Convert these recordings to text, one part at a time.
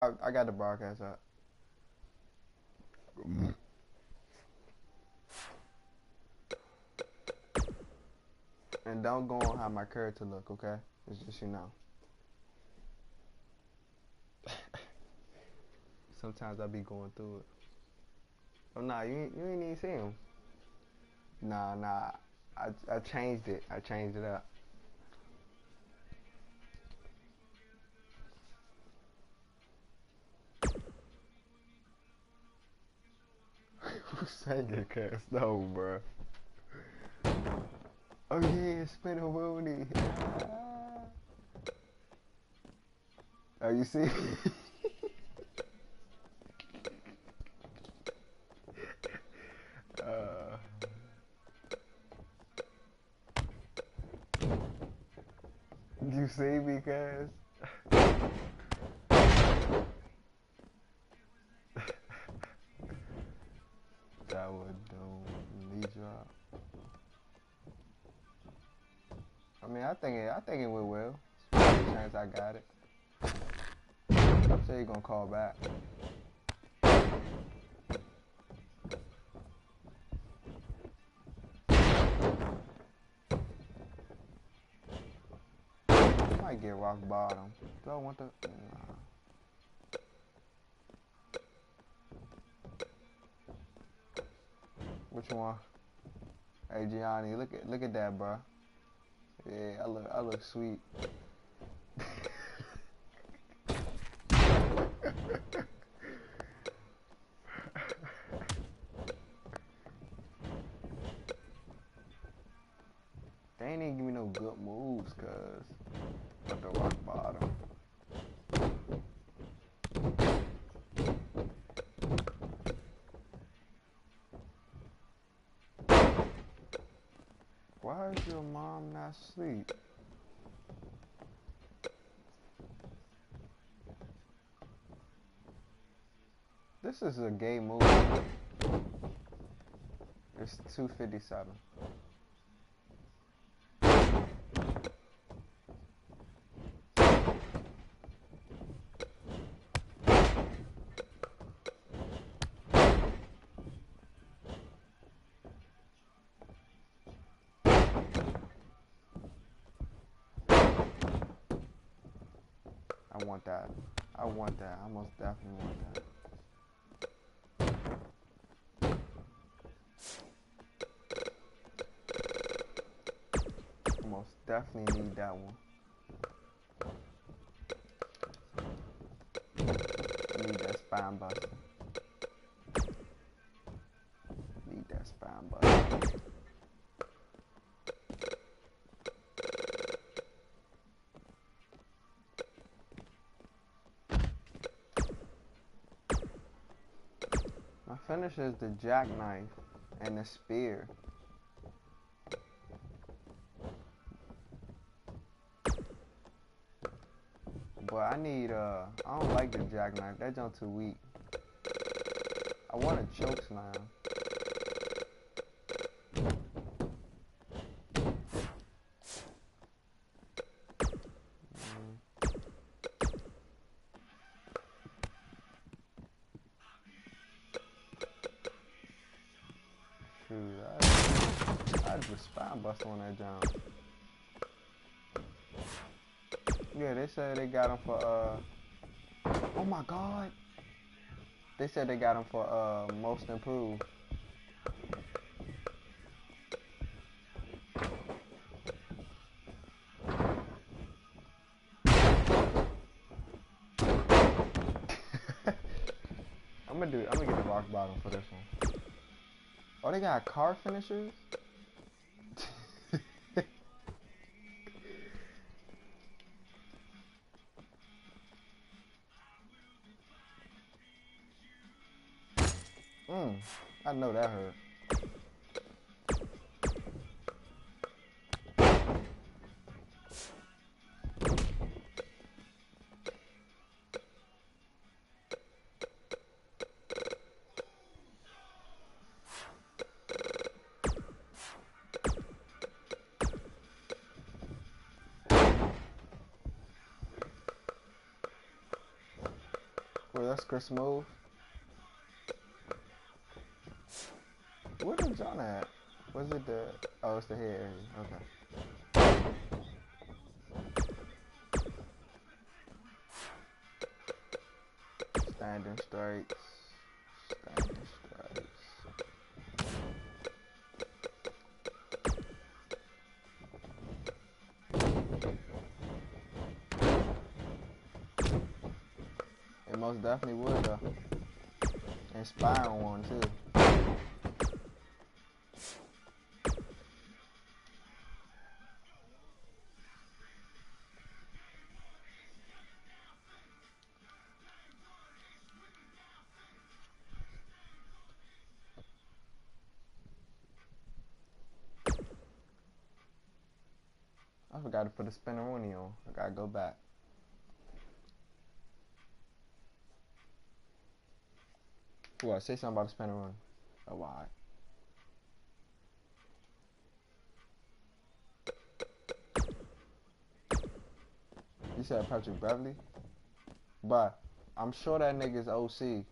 I got the broadcast up. And don't go on how my character look, okay? It's just Sometimes I be going through it. Oh nah, you ain't even see him. Nah. I changed it. I changed it up. Who's singing cast? No, bro. Oh yeah, spin a Rooney. Oh, you see? uh, you see me, cuz? That would do knee drop. I mean, I think it went well. There's a chance I got it. I'm sure you're gonna call back. I might get rock bottom. Do I want the? Nah. Which one? Hey Gianni, look at that, bro. Yeah, I look sweet. They ain't even give me no good moves, cuz. At the rock bottom. Why is your mom not asleep? This is a gay move. It's 257. I want that. I want that. I most definitely want that. I most definitely need that one. I need that spine buster. Need that spine buster. My finisher is the jackknife and the spear. But I need I don't like the jackknife. That jump too weak. I want a choke slam. Shoot, I just spine bust on that jump. Yeah, they said they got him for oh my god. They said they got him for most improved. I'm gonna get the rock bottom for this one. Oh, they got car finishers? I know that hurt. Well, that's Chris Smooth. Where the John at? Was it the? Oh, it's the head area. Okay. Standing strikes. Standing strikes. It most definitely would though. Inspiring one too. I forgot to put a spinneroonie on. I gotta go back. What? Say something about a spinneroonie. Oh, why? You said Patrick Beverly? But I'm sure that nigga's OC.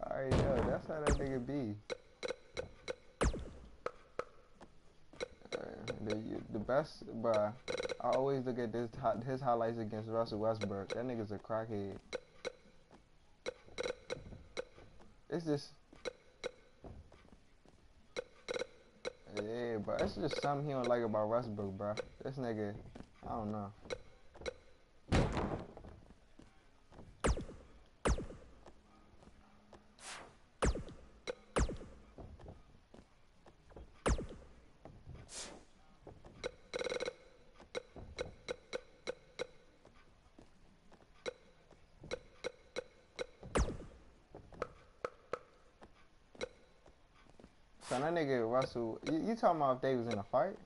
Alright, yo, that's how that nigga be. The best, bruh. I always look at his highlights against Russell Westbrook. That nigga's a crackhead. It's just, yeah, but it's just something he don't like about Westbrook, bruh. This nigga, I don't know. So that nigga Russell, you talking about if they was in a fight?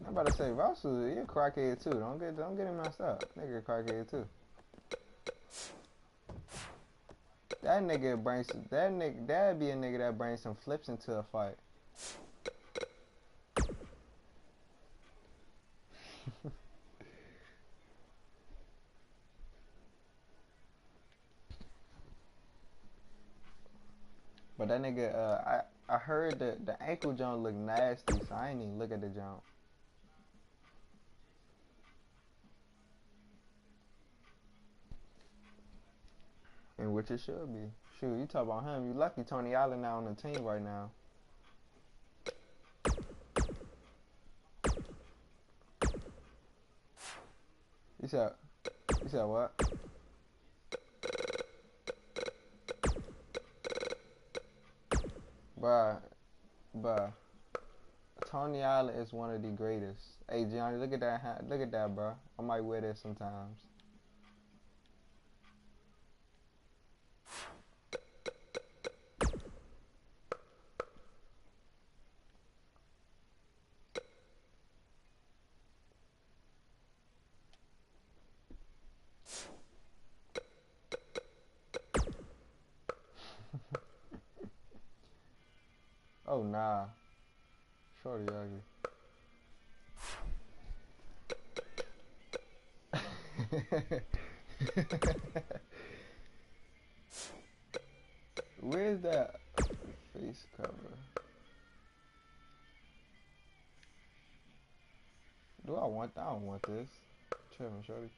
I'm about to say Russell, he a crackhead too. Don't get him messed up. Nigga a crackhead too. That nigga brings that'd be a nigga that brings some flips into a fight. But that nigga, I heard that the ankle joint look nasty, so I ain't even look at the joint. And which it should be. Shoot, you talk about him. You lucky Tony Allen now on the team right now. You said what? Bruh. Tony Allen is one of the greatest. Hey, Johnny, look at that. Look at that, bro. I might wear that sometimes. Oh, nah. Shorty ugly. Where's that face cover? I don't want this. Tripping, shorty.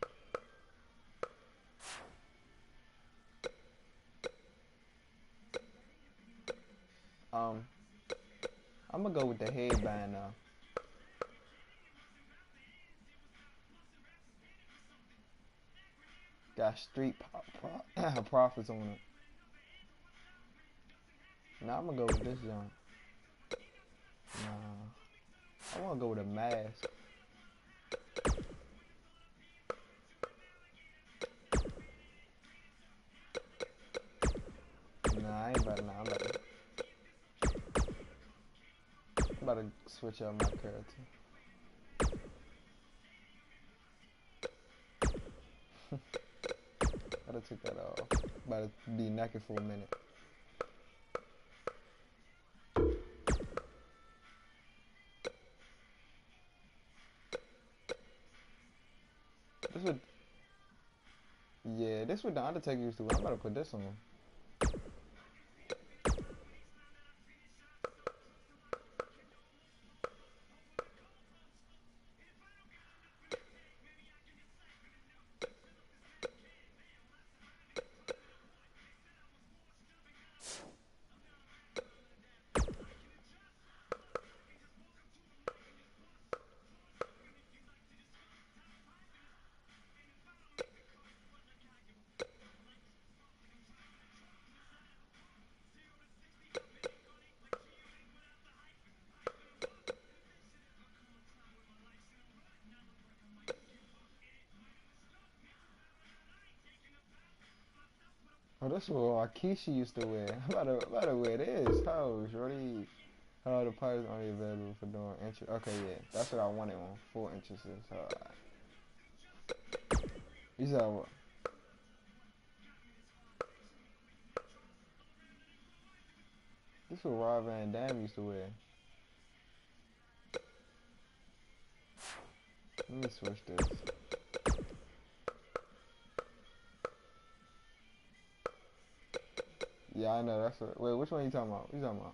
I'm gonna go with the headband now. Got street profits on it. Now I'm gonna go with this joint. Nah, I wanna go with a mask. Nah, I ain't about. Nah, I'm about to switch up my character. Gotta take that off. About to be naked for a minute. This would, yeah, this what the Undertaker used to wear. I'm about to put this on. Oh, this is what Akishi used to wear. I'm about to wear this. Oh, shorty. Oh, the parts only available for doing entry. Okay, yeah, that's what I wanted on 4 inches. You said what? This is what Rob Van Dam used to wear. Let me switch this. Yeah, I know. That's what. Wait, which one are you talking about? What you talking about?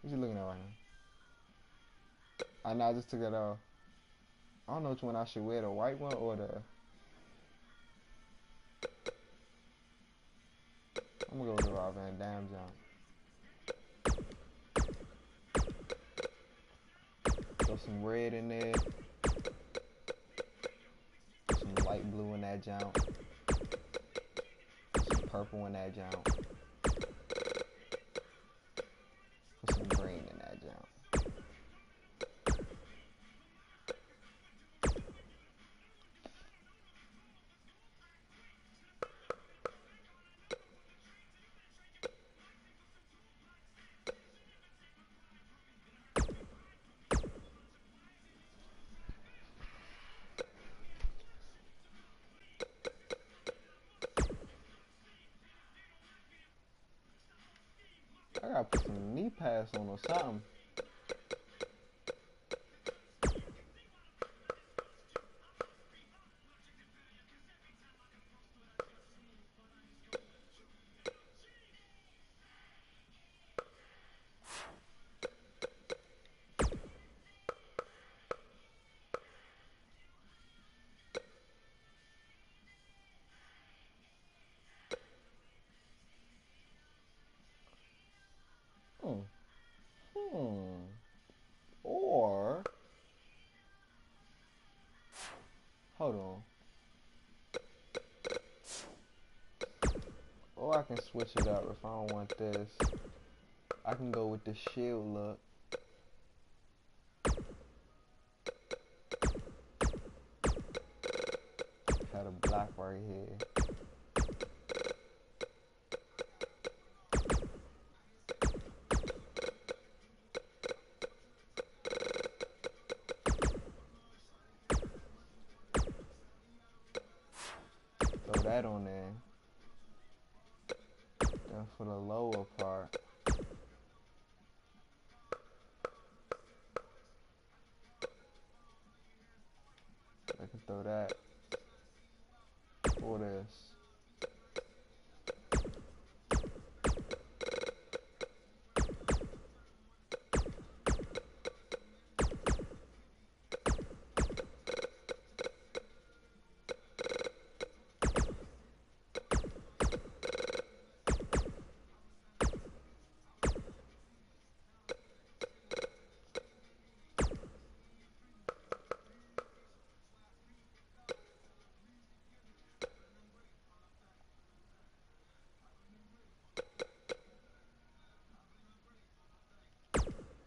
What you looking at right now? I know. I just took it off. I don't know which one I should wear. The white one or the. I'm gonna go with the Rob Van Dam jump. Throw some red in there. Put some light blue in that jump. Put some purple in that jump. Put some green in that jump. I gotta put some knee pads on or something. Hmm. Or hold on. Or I can switch it up if I don't want this. I can go with the shield look. Had a black right here. Throw that on there. Then for the lower part, I can throw that for this.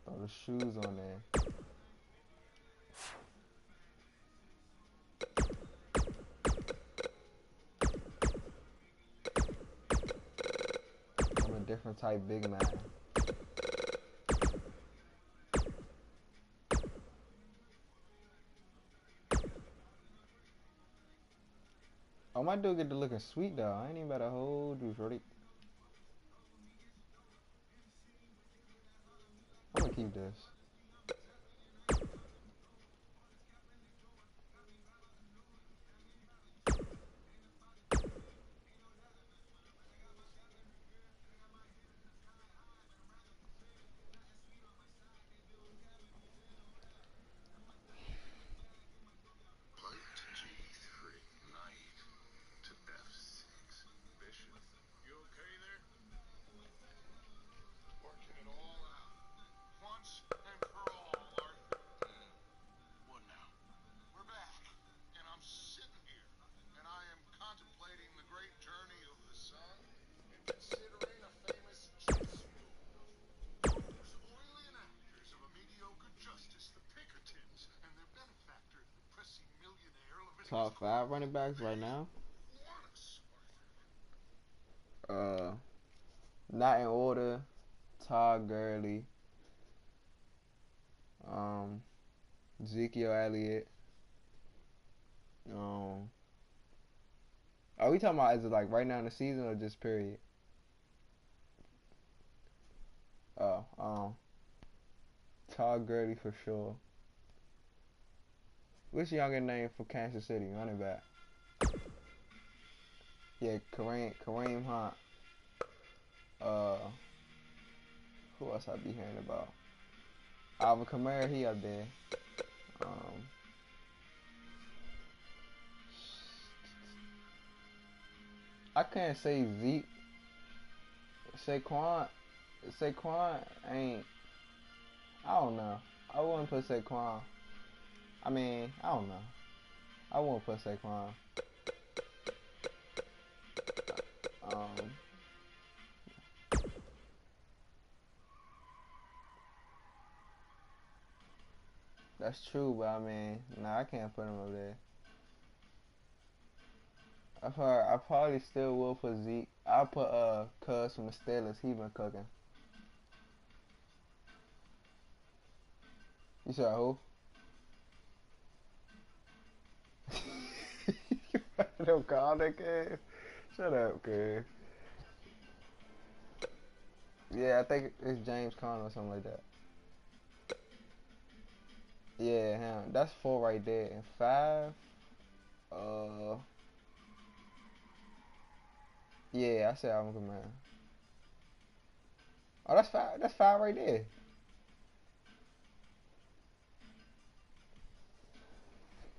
Throw the shoes on there. I'm a different type big man. Oh, my dude get to looking sweet though. I ain't even about to hold you, shorty. I'm gonna keep this. Top 5 running backs right now. Not in order. Todd Gurley. Ezekiel Elliott. Are we talking about is it like right now in the season or just period? Todd Gurley for sure. What's younger name for Kansas City running back? Yeah, Kareem Hunt. Who else I be hearing about? Alvin Kamara, he up there. I can't say Zeke. Saquon ain't. I don't know. I wouldn't put Saquon. I mean, I don't know. I won't put Saquon. That's true, but I mean, nah, I can't put him up there. I probably still will put Zeke. I'll put Cuz from the Steelers. He been cooking. You said who? Don't call that kid. Shut up, kid. Yeah, I think it's James Conner or something like that. Yeah, him. That's 4 right there. And 5. Yeah, I said Alvin Kamara. Oh, that's 5. That's 5 right there.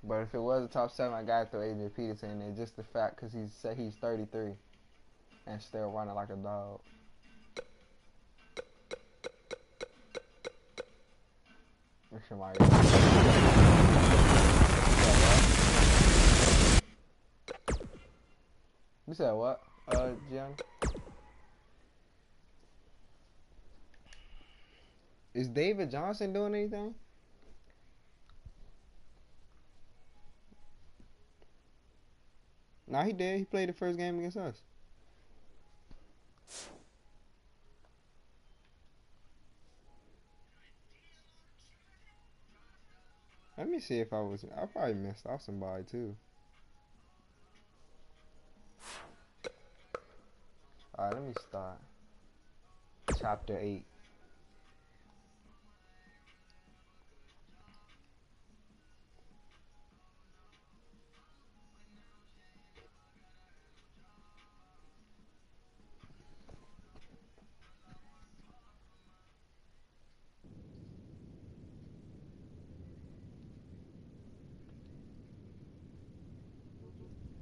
But if it was a top 7, I got to throw Adrian Peterson in there. Just the fact because he's 33 and still running like a dog. You said what, Gianni? Is David Johnson doing anything? Nah, he did. He played the first game against us. Let me see if I probably missed off somebody too. Alright, let me start. Chapter 8.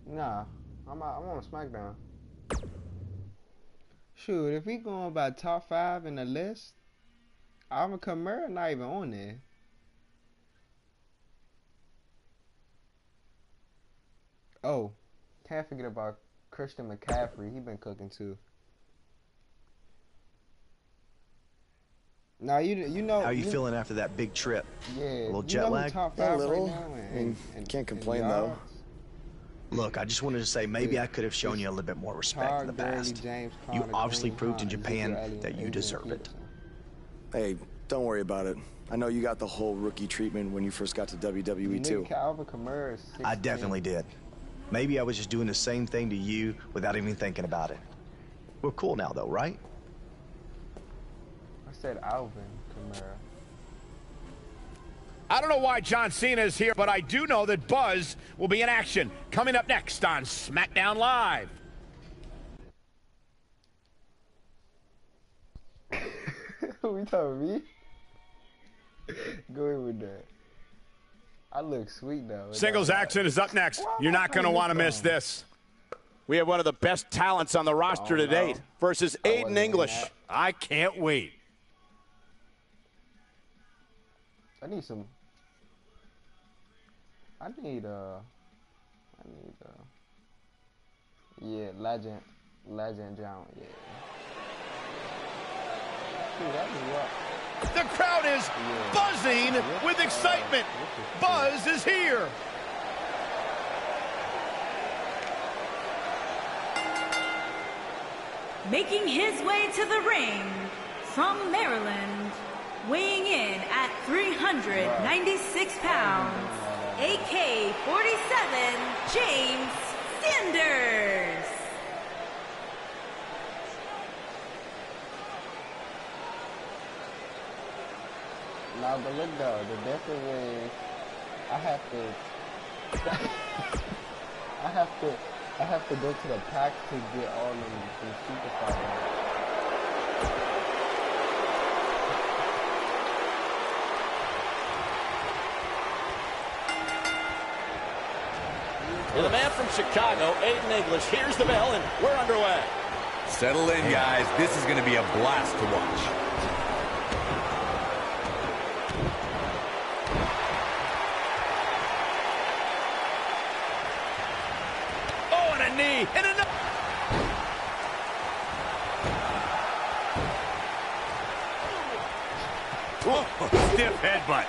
Nah, I'm on SmackDown. Shoot, if we going by top 5 in the list, Alvin Kamara not even on there. Oh, can't forget about Christian McCaffrey. He been cooking too. Now you know. How are you feeling after that big trip? Yeah, a little jet lag. Top 5 a little. Right now and can't complain though. Look, I just wanted to say maybe I could have shown you a little bit more respect in the past. You obviously proved in Japan that you deserve it. Hey, don't worry about it. I know you got the whole rookie treatment when you first got to WWE too. I definitely did. Maybe I was just doing the same thing to you without even thinking about it. We're cool now though, right? I said Alvin Kamara. I don't know why John Cena is here, but I do know that Buzz will be in action. Coming up next on SmackDown Live. Who you talking me? Go ahead with that. I look sweet though. Singles action is up next. You're not going to want to miss this. We have one of the best talents on the roster to date versus Aiden English. I can't wait. I need yeah, Legend John, yeah. Dude, that is what. The crowd is buzzing with excitement. Buzz is here. Making his way to the ring from Maryland, weighing in at 396 pounds, AK-47, James Sanders. Nah, but look though, the difference is I have to go to the pack to get all them superstars. And the man from Chicago, Aiden English, here's the bell, and we're underway. Settle in, guys. This is going to be a blast to watch. Oh, and a knee, and another. Whoa, stiff headbutt.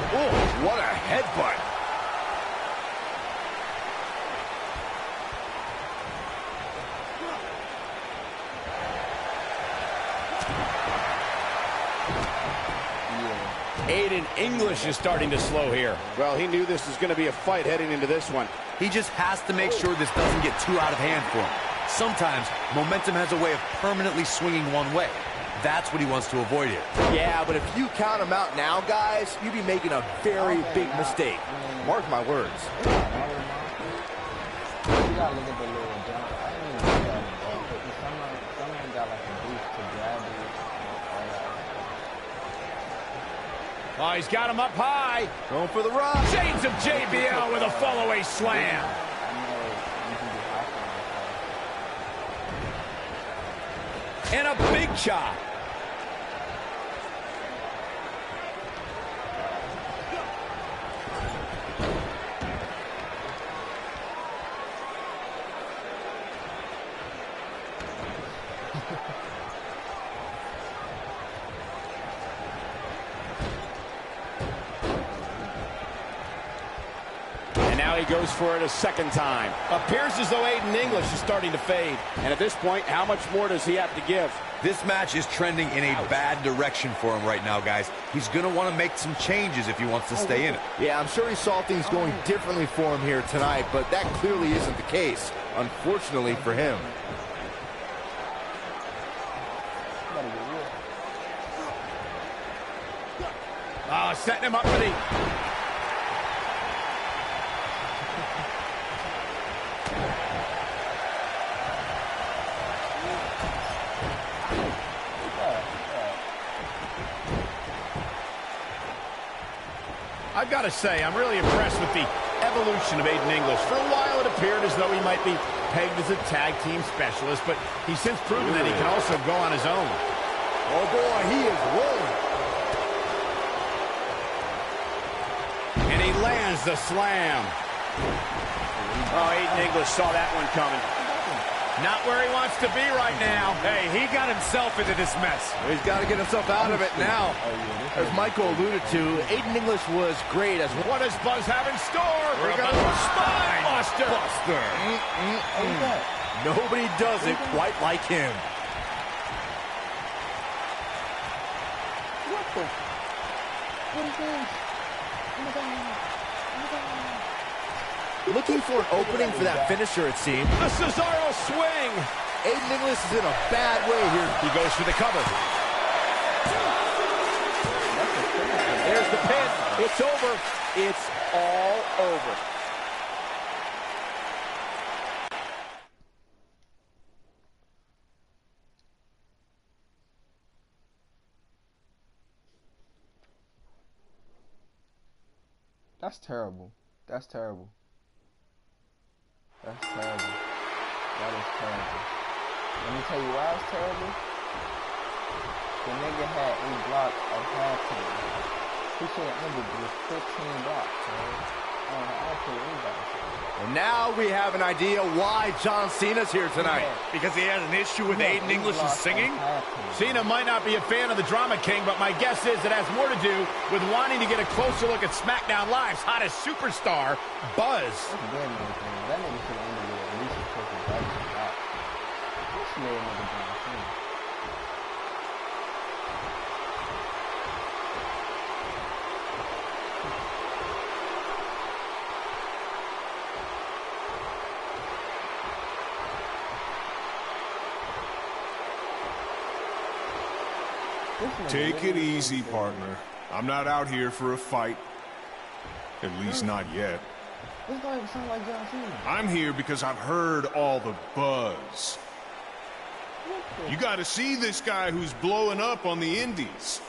Oh, what a headbutt. Aiden English is starting to slow here. Well, he knew this was going to be a fight heading into this one. He just has to make sure this doesn't get too out of hand for him. Sometimes momentum has a way of permanently swinging one way. That's what he wants to avoid here. Yeah, but if you count him out now, guys, you'd be making a very big mistake. Mark my words. You gotta look at the little jump. I didn't even see that ball. Someone got like a boost to grab it. Oh, he's got him up high. Going for the run. Chains of JBL with a fall-away slam. I know you can be hostile. And a big chop. And now he goes for it a second time. Appears as though Aiden English is starting to fade. And at this point, how much more does he have to give? This match is trending in a bad direction for him right now, guys. He's going to want to make some changes if he wants to stay in it. Yeah, I'm sure he saw things going differently for him here tonight, but that clearly isn't the case, unfortunately for him. Oh, setting him up for the... I've got to say, I'm really impressed with the evolution of Aiden English. For a while, it appeared as though he might be pegged as a tag team specialist, but he's since proven that he can also go on his own. Oh, boy, he is rolling. And he lands the slam. Oh, Aiden English saw that one coming. Not where he wants to be right now. Hey, he got himself into this mess. He's got to get himself out of it now. As Michael alluded to, Aiden English was great as... What does Buzz have in store? We're about to Spine Buster. Nobody does it quite like him. What the? What is this? Oh my God. Oh my God. Looking for an opening for that finisher, it seemed. A Cesaro swing. Aiden English is in a bad way here. He goes for the cover. There's the pin. It's over. It's all over. That's terrible. That's terrible. That's terrible. That is terrible. Let me tell you why it's terrible. The nigga had 8 blocks at halftime. He should have ended with 15 blocks, man. And now we have an idea why John Cena's here tonight. Because he has an issue with Aiden English's singing? Cena might not be a fan of the Drama King, but my guess is it has more to do with wanting to get a closer look at SmackDown Live's hottest superstar, Buzz. That's a good man, man. That nigga should have ended with at least a triple double. This little nigga John Cena. Take it easy, partner. I'm not out here for a fight. At least not yet. This don't even sound like John Cena. I'm here because I've heard all the buzz. You gotta see this guy who's blowing up on the indies.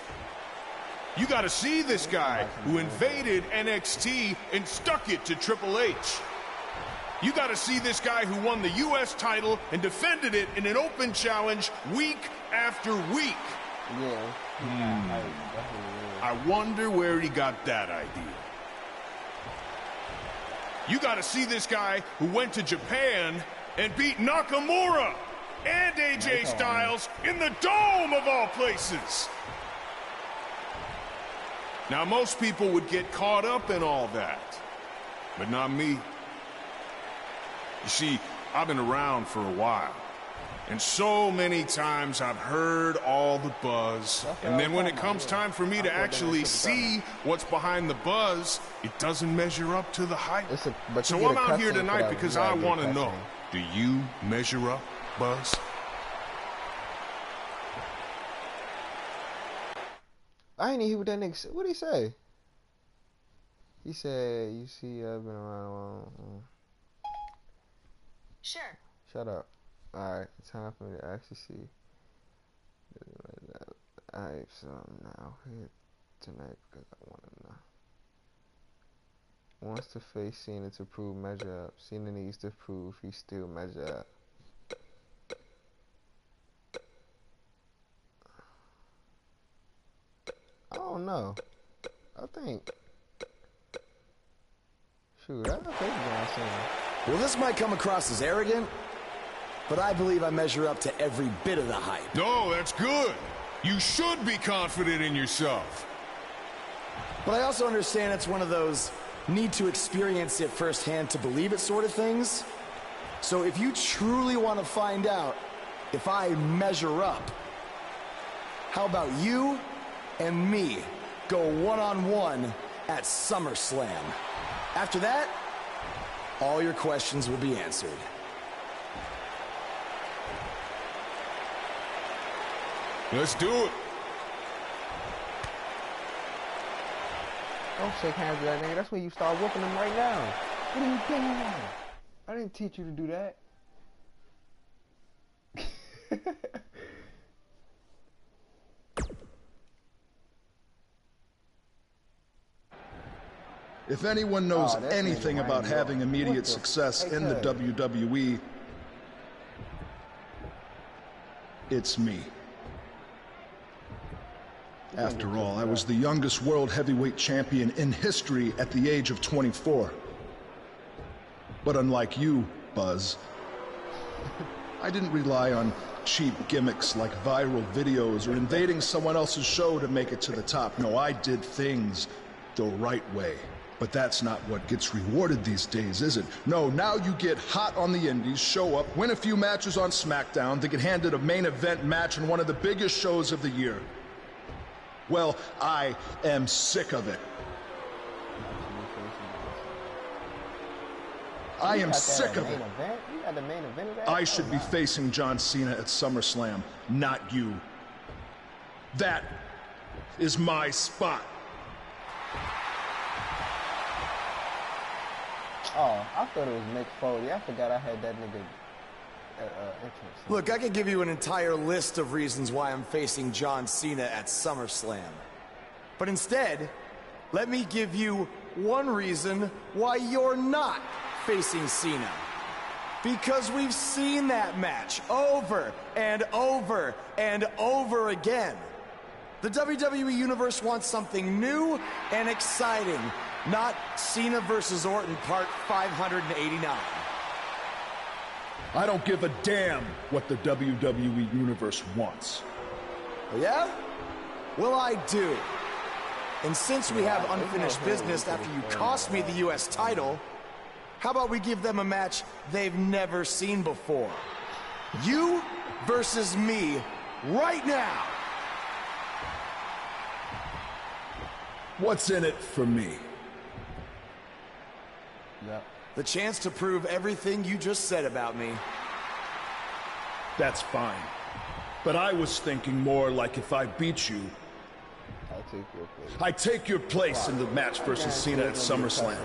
You gotta see this guy who invaded NXT and stuck it to Triple H. You gotta see this guy who won the US title and defended it in an open challenge week after week. Yeah. I wonder where he got that idea. You gotta see this guy who went to Japan and beat Nakamura and AJ Styles in the Dome of all places. Now, most people would get caught up in all that, but not me. You see, I've been around for a while. And so many times I've heard all the buzz, and then when it comes time for me to actually see what's behind the buzz, it doesn't measure up to the hype. So I'm out here tonight because I want to know, do you measure up, Buzz? I ain't even hear what that nigga said. What'd he say? He said, you see, I've been around. Sure. Shut up. Alright, time for me to actually see. Alright, so I'm now here tonight because I want to know. Wants to face Cena to prove measure up. Cena needs to prove he still measure up. I don't know. I think. Shoot, I'll take John Cena. Well, this might come across as arrogant, but I believe I measure up to every bit of the hype. No, that's good. You should be confident in yourself. But I also understand it's one of those need to experience it firsthand to believe it sort of things. So if you truly want to find out if I measure up, how about you and me go one-on-one at SummerSlam? After that, all your questions will be answered. Let's do it. Don't shake hands with that nigga. That's when you start whooping him right now. What are you doing? I didn't teach you to do that. If anyone knows anything about having immediate success in the WWE, it's me. After all, I was the youngest world heavyweight champion in history at the age of 24. But unlike you, Buzz, I didn't rely on cheap gimmicks like viral videos or invading someone else's show to make it to the top. No, I did things the right way. But that's not what gets rewarded these days, is it? No, now you get hot on the indies, show up, win a few matches on SmackDown, then get handed a main event match in one of the biggest shows of the year. Well, I am sick of it. I am sick of it. I should be facing John Cena at SummerSlam, not you. That is my spot. Oh, I thought it was Mick Foley. I forgot I had that nigga entrance. Look, I could give you an entire list of reasons why I'm facing John Cena at SummerSlam. But instead, let me give you one reason why you're not facing Cena. Because we've seen that match over and over and over again. The WWE Universe wants something new and exciting, not Cena versus Orton Part 589. I don't give a damn what the WWE Universe wants. Yeah? Well, I do. And since we have unfinished business after you cost me the U.S. title, how about we give them a match they've never seen before? You versus me right now. What's in it for me? Yep. The chance to prove everything you just said about me. That's fine. But I was thinking more like if I beat you, I take your place in the match versus Cena at SummerSlam.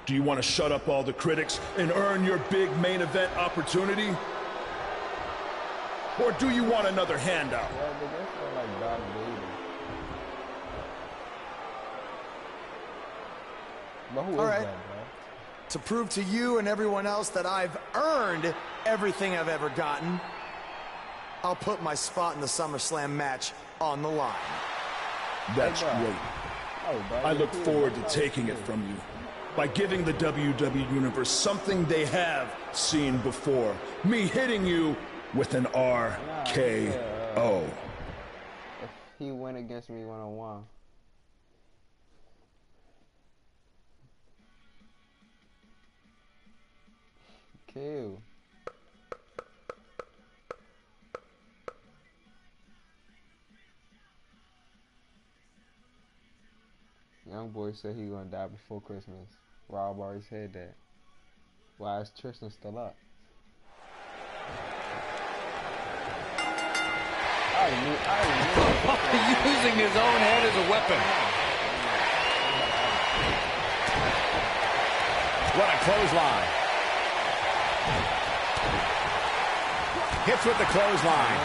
Do you want to shut up all the critics and earn your big main event opportunity? Or do you want another handout? All right. To prove to you and everyone else that I've earned everything I've ever gotten, I'll put my spot in the SummerSlam match on the line. That's great. I look forward to taking it from you by giving the WWE Universe something they have seen before. Me hitting you with an RKO. If he went against me one-on-one. Kill. Young boy said he gonna die before Christmas. Rob already said that. Why is Tristan still up? Using his own head as a weapon. What a clothesline. Hits with the clothesline.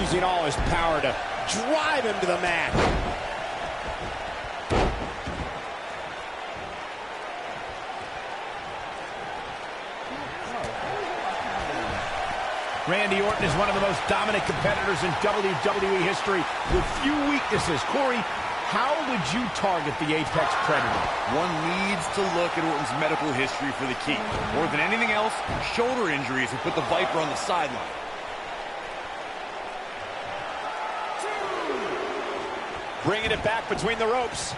Using all his power to drive him to the mat. Randy Orton is one of the most dominant competitors in WWE history with few weaknesses. Corey, how would you target the Apex Predator? One needs to look at Orton's medical history for the key. More than anything else, shoulder injuries have put the Viper on the sideline. Bringing it back between the ropes.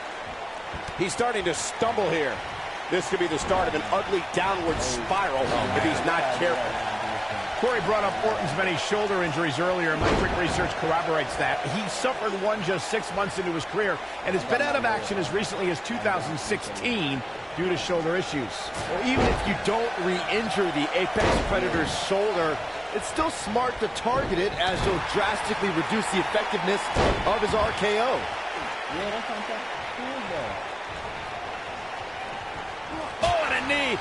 He's starting to stumble here. This could be the start of an ugly downward spiral if he's not careful. Corey brought up Orton's many shoulder injuries earlier, and my quick research corroborates that. He suffered one just 6 months into his career and has been out of action as recently as 2016 due to shoulder issues. Well, even if you don't re-injure the Apex Predator's shoulder, it's still smart to target it, as you'll drastically reduce the effectiveness of his RKO. Yeah, that's what I'm saying. Oh, and a knee!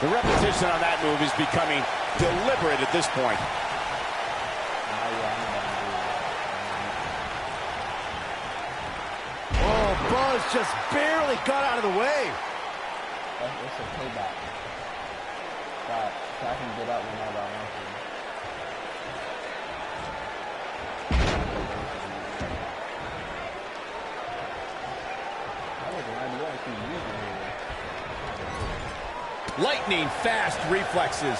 The repetition on that move is becoming deliberate at this point. Oh, Buzz just barely got out of the way. That's a payback. So I can get up whenever I want to. Lightning fast reflexes.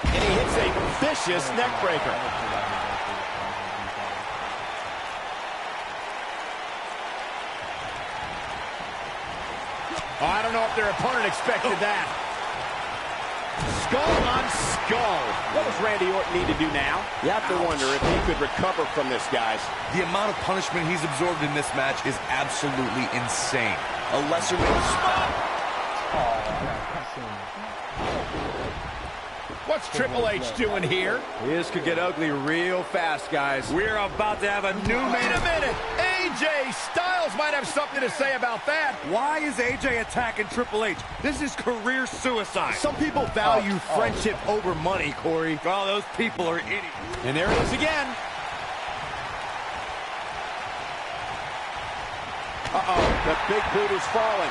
And he hits a vicious neck breaker. Oh, I don't know if their opponent expected that. Skull on skull. What does Randy Orton need to do now? You have to wonder if he could recover from this, guys. The amount of punishment he's absorbed in this match is absolutely insane. A lesser man. What's Triple H doing here? This could get ugly real fast, guys. We're about to have a new Wait a minute! AJ Styles might have something to say about that. Why is AJ attacking Triple H? This is career suicide. Some people value friendship over money, Corey. Well, those people are idiots. And there it is again. Uh-oh, the big boot is falling.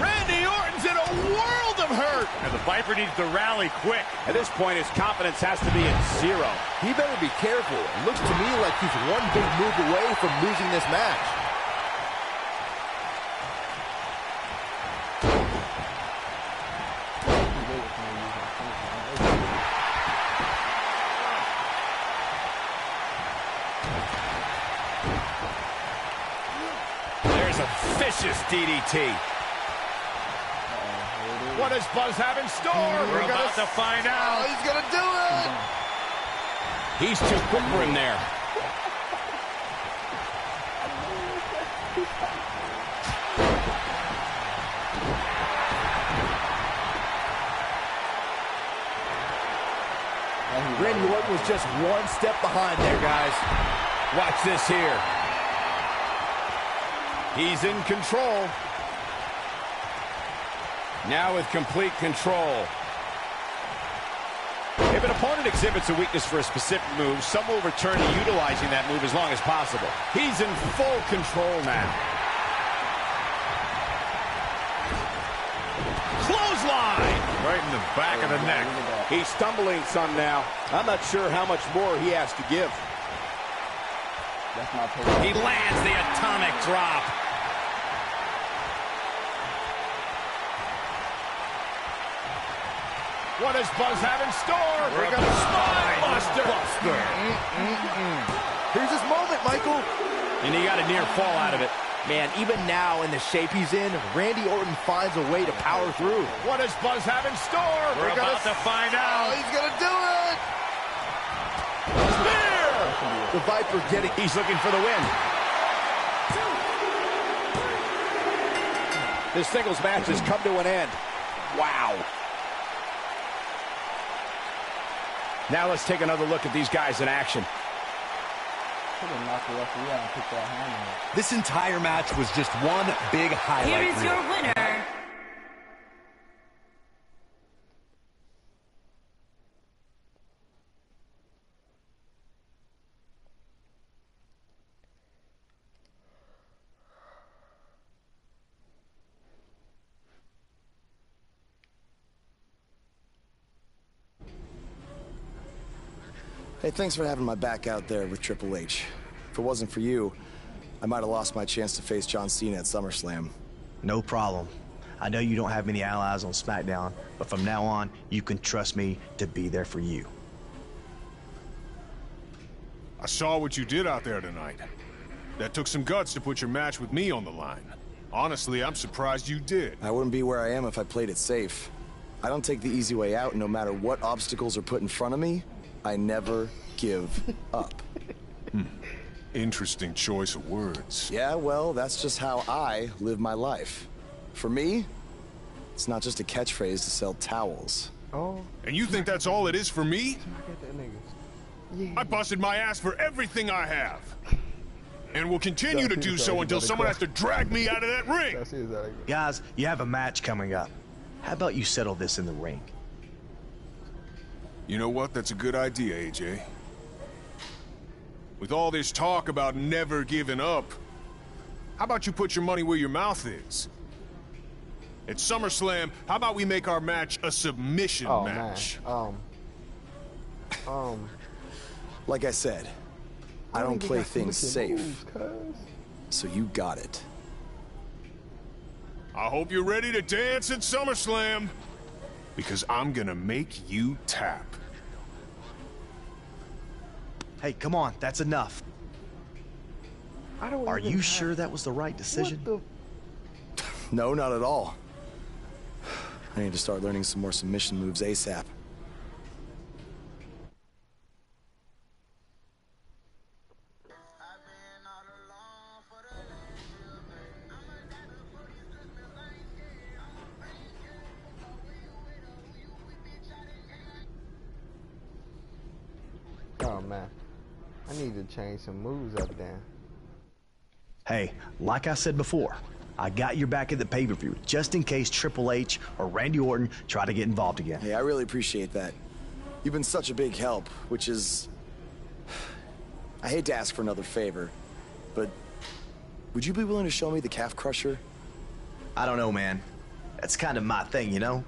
Randy Orton's in a world of hurt. And the Viper needs to rally quick. At this point, his confidence has to be at 0. He better be careful. It looks to me like he's one big move away from losing this match. There's a vicious DDT. What does Buzz have in store? We're about to find out. Oh, he's gonna do it! He's too quick for him there. Randy Orton was just one step behind there, guys. Watch this here. He's in control. Now with complete control. If an opponent exhibits a weakness for a specific move, some will return to utilizing that move as long as possible. He's in full control now. Clothesline! Right in the back of the neck. He's stumbling some now. I'm not sure how much more he has to give. He lands the atomic drop. What does Buzz have in store? We're going to Spine Buster. Here's his moment, Michael. And he got a near fall out of it. Man, even now in the shape he's in, Randy Orton finds a way to power through. What does Buzz have in store? We're about to find out. He's gonna do it! Spear! The Viper getting... He's looking for the win. This singles match has come to an end. Wow. Now let's take another look at these guys in action. This entire match was just one big highlight. Here is your winner. Hey, thanks for having my back out there with Triple H. If it wasn't for you, I might have lost my chance to face John Cena at SummerSlam. No problem. I know you don't have many allies on SmackDown, but from now on, you can trust me to be there for you. I saw what you did out there tonight. That took some guts to put your match with me on the line. Honestly, I'm surprised you did. I wouldn't be where I am if I played it safe. I don't take the easy way out, no matter what obstacles are put in front of me. I never give up. Interesting choice of words. Yeah, well, that's just how I live my life. For me, it's not just a catchphrase to sell towels. Oh. And you think that's all it is for me? Yeah. I busted my ass for everything I have. And will continue to do so until someone has to drag me out of that ring. Guys, you have a match coming up. How about you settle this in the ring? You know what? That's a good idea, AJ. With all this talk about never giving up, how about you put your money where your mouth is? At SummerSlam, how about we make our match a submission match? Like I said, I don't play things safe. So you got it. I hope you're ready to dance at SummerSlam, because I'm gonna make you tap. Hey, come on, that's enough. Are you sure that was the right decision? No, not at all. I need to start learning some more submission moves ASAP. man. I need to change some moves up there. Hey, like I said before, I got your back at the pay-per-view, just in case Triple H or Randy Orton try to get involved again. Hey, I really appreciate that. You've been such a big help, which is... I hate to ask for another favor, but would you be willing to show me the calf crusher? I don't know, man. That's kind of my thing, you know?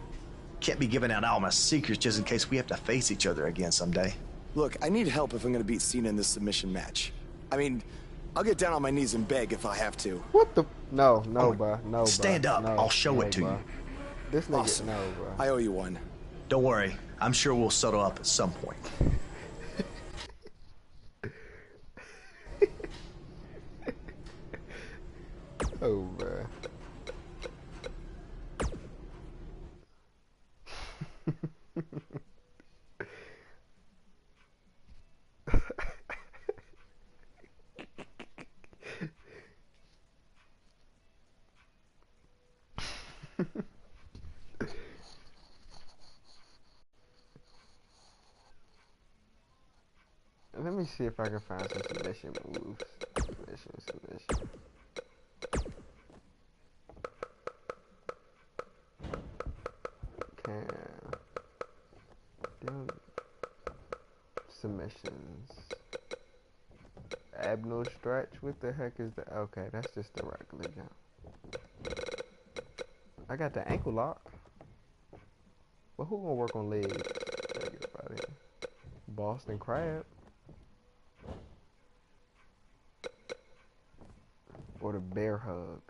Can't be giving out all my secrets just in case we have to face each other again someday. Look, I need help if I'm gonna beat Cena in this submission match. I mean, I'll get down on my knees and beg if I have to. What the? No, bro. No, stand up. No, I'll show it to bro. you. This nigga, Awesome. no, bro. I owe you one. Don't worry. I'm sure we'll settle up at some point. Oh, bro. Let me see if I can find some submission moves. Submission. Submissions. Abno stretch. What the heck is that? Okay, that's just the regular jump. I got the ankle lock. But who gonna work on legs? Boston Crab. Or the bear hug.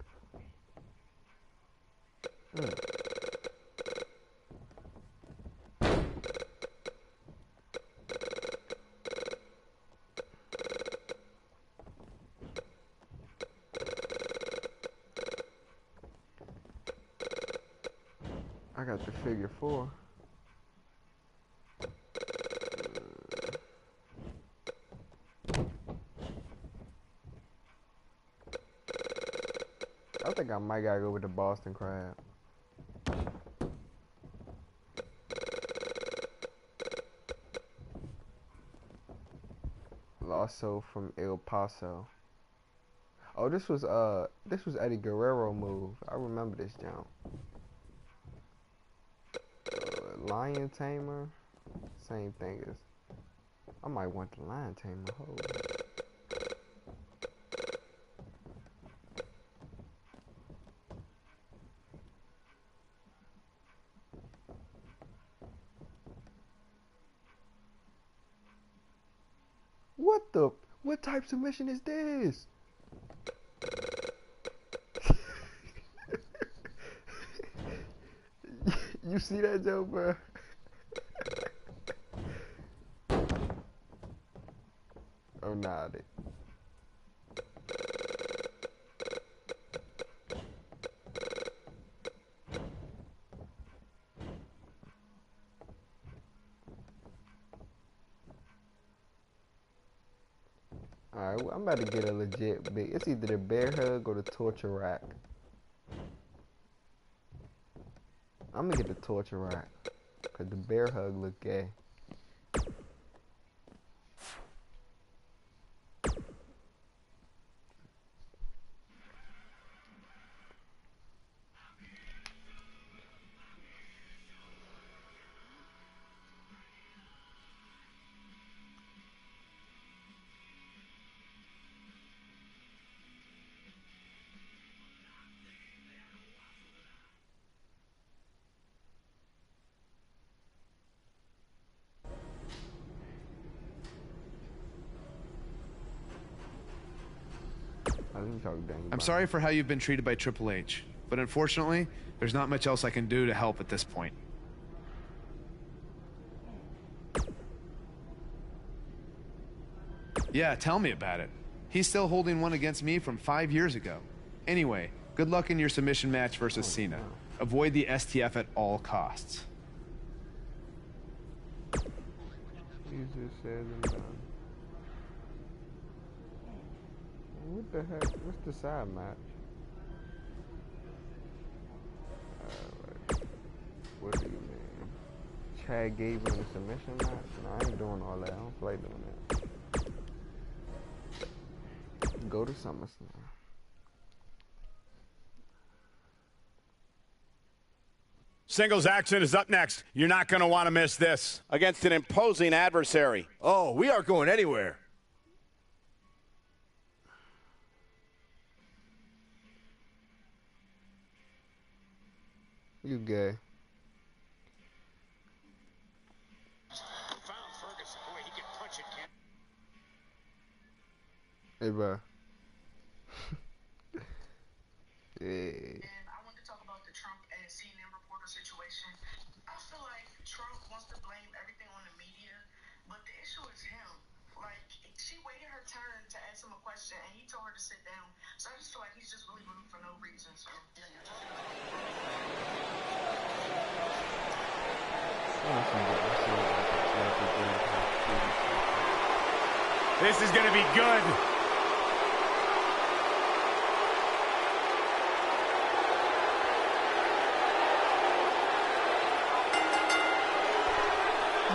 I got the figure 4. I think I might gotta go with the Boston Crab. Also from El Paso. Oh, this was Eddie Guerrero move. I remember this jump. Lion Tamer, same thing as. I might want the Lion Tamer. Hold on. What type submission is this? You see that, Joe, bro? Oh, nah, they. Alright, well, I'm about to get a legit big. It's either the bear hug or the torture rack. I'm gonna get the torture rack. Cause the bear hug look gay. I'm sorry for how you've been treated by Triple H, but unfortunately, there's not much else I can do to help at this point. Yeah, tell me about it. He's still holding one against me from 5 years ago. Anyway, good luck in your submission match versus Cena. Avoid the STF at all costs. Easier said than done. What the heck? What's the side match? What do you mean? Chad Gable in a submission match? No, I ain't doing all that. I don't play doing that. Go to SummerSlam. Singles action is up next. You're not going to want to miss this. Against an imposing adversary. Oh, we aren't going anywhere. You gay. Hey, bro. Yeah. And I want to talk about the Trump and CNN reporter situation. I feel like Trump wants to blame everything on the media, but the issue is him. Like, she waited her turn to ask him a question, and he told her to sit down. So I just feel like he's just really rude for no reason. So, yeah, you're talking about This is going to be good.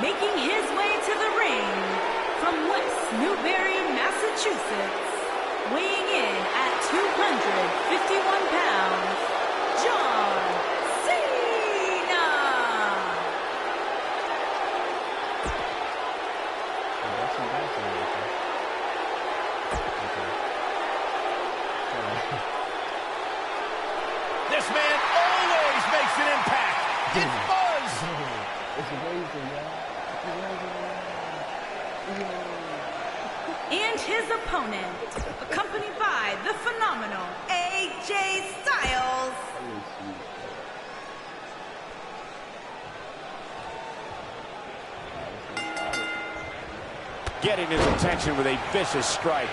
Making his way to the ring from West Newbury, Massachusetts, weighing in at 251 pounds, John Cena! This man always makes an impact. It's Buzz. It's amazing, y'all. And his opponent, accompanied by the phenomenal AJ Styles. Getting his attention with a vicious strike.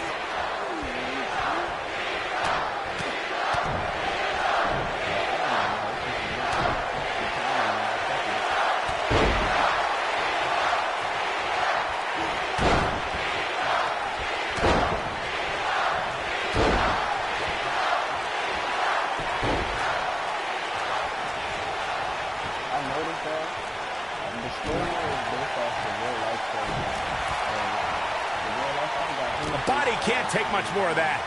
The body can't take much more of that.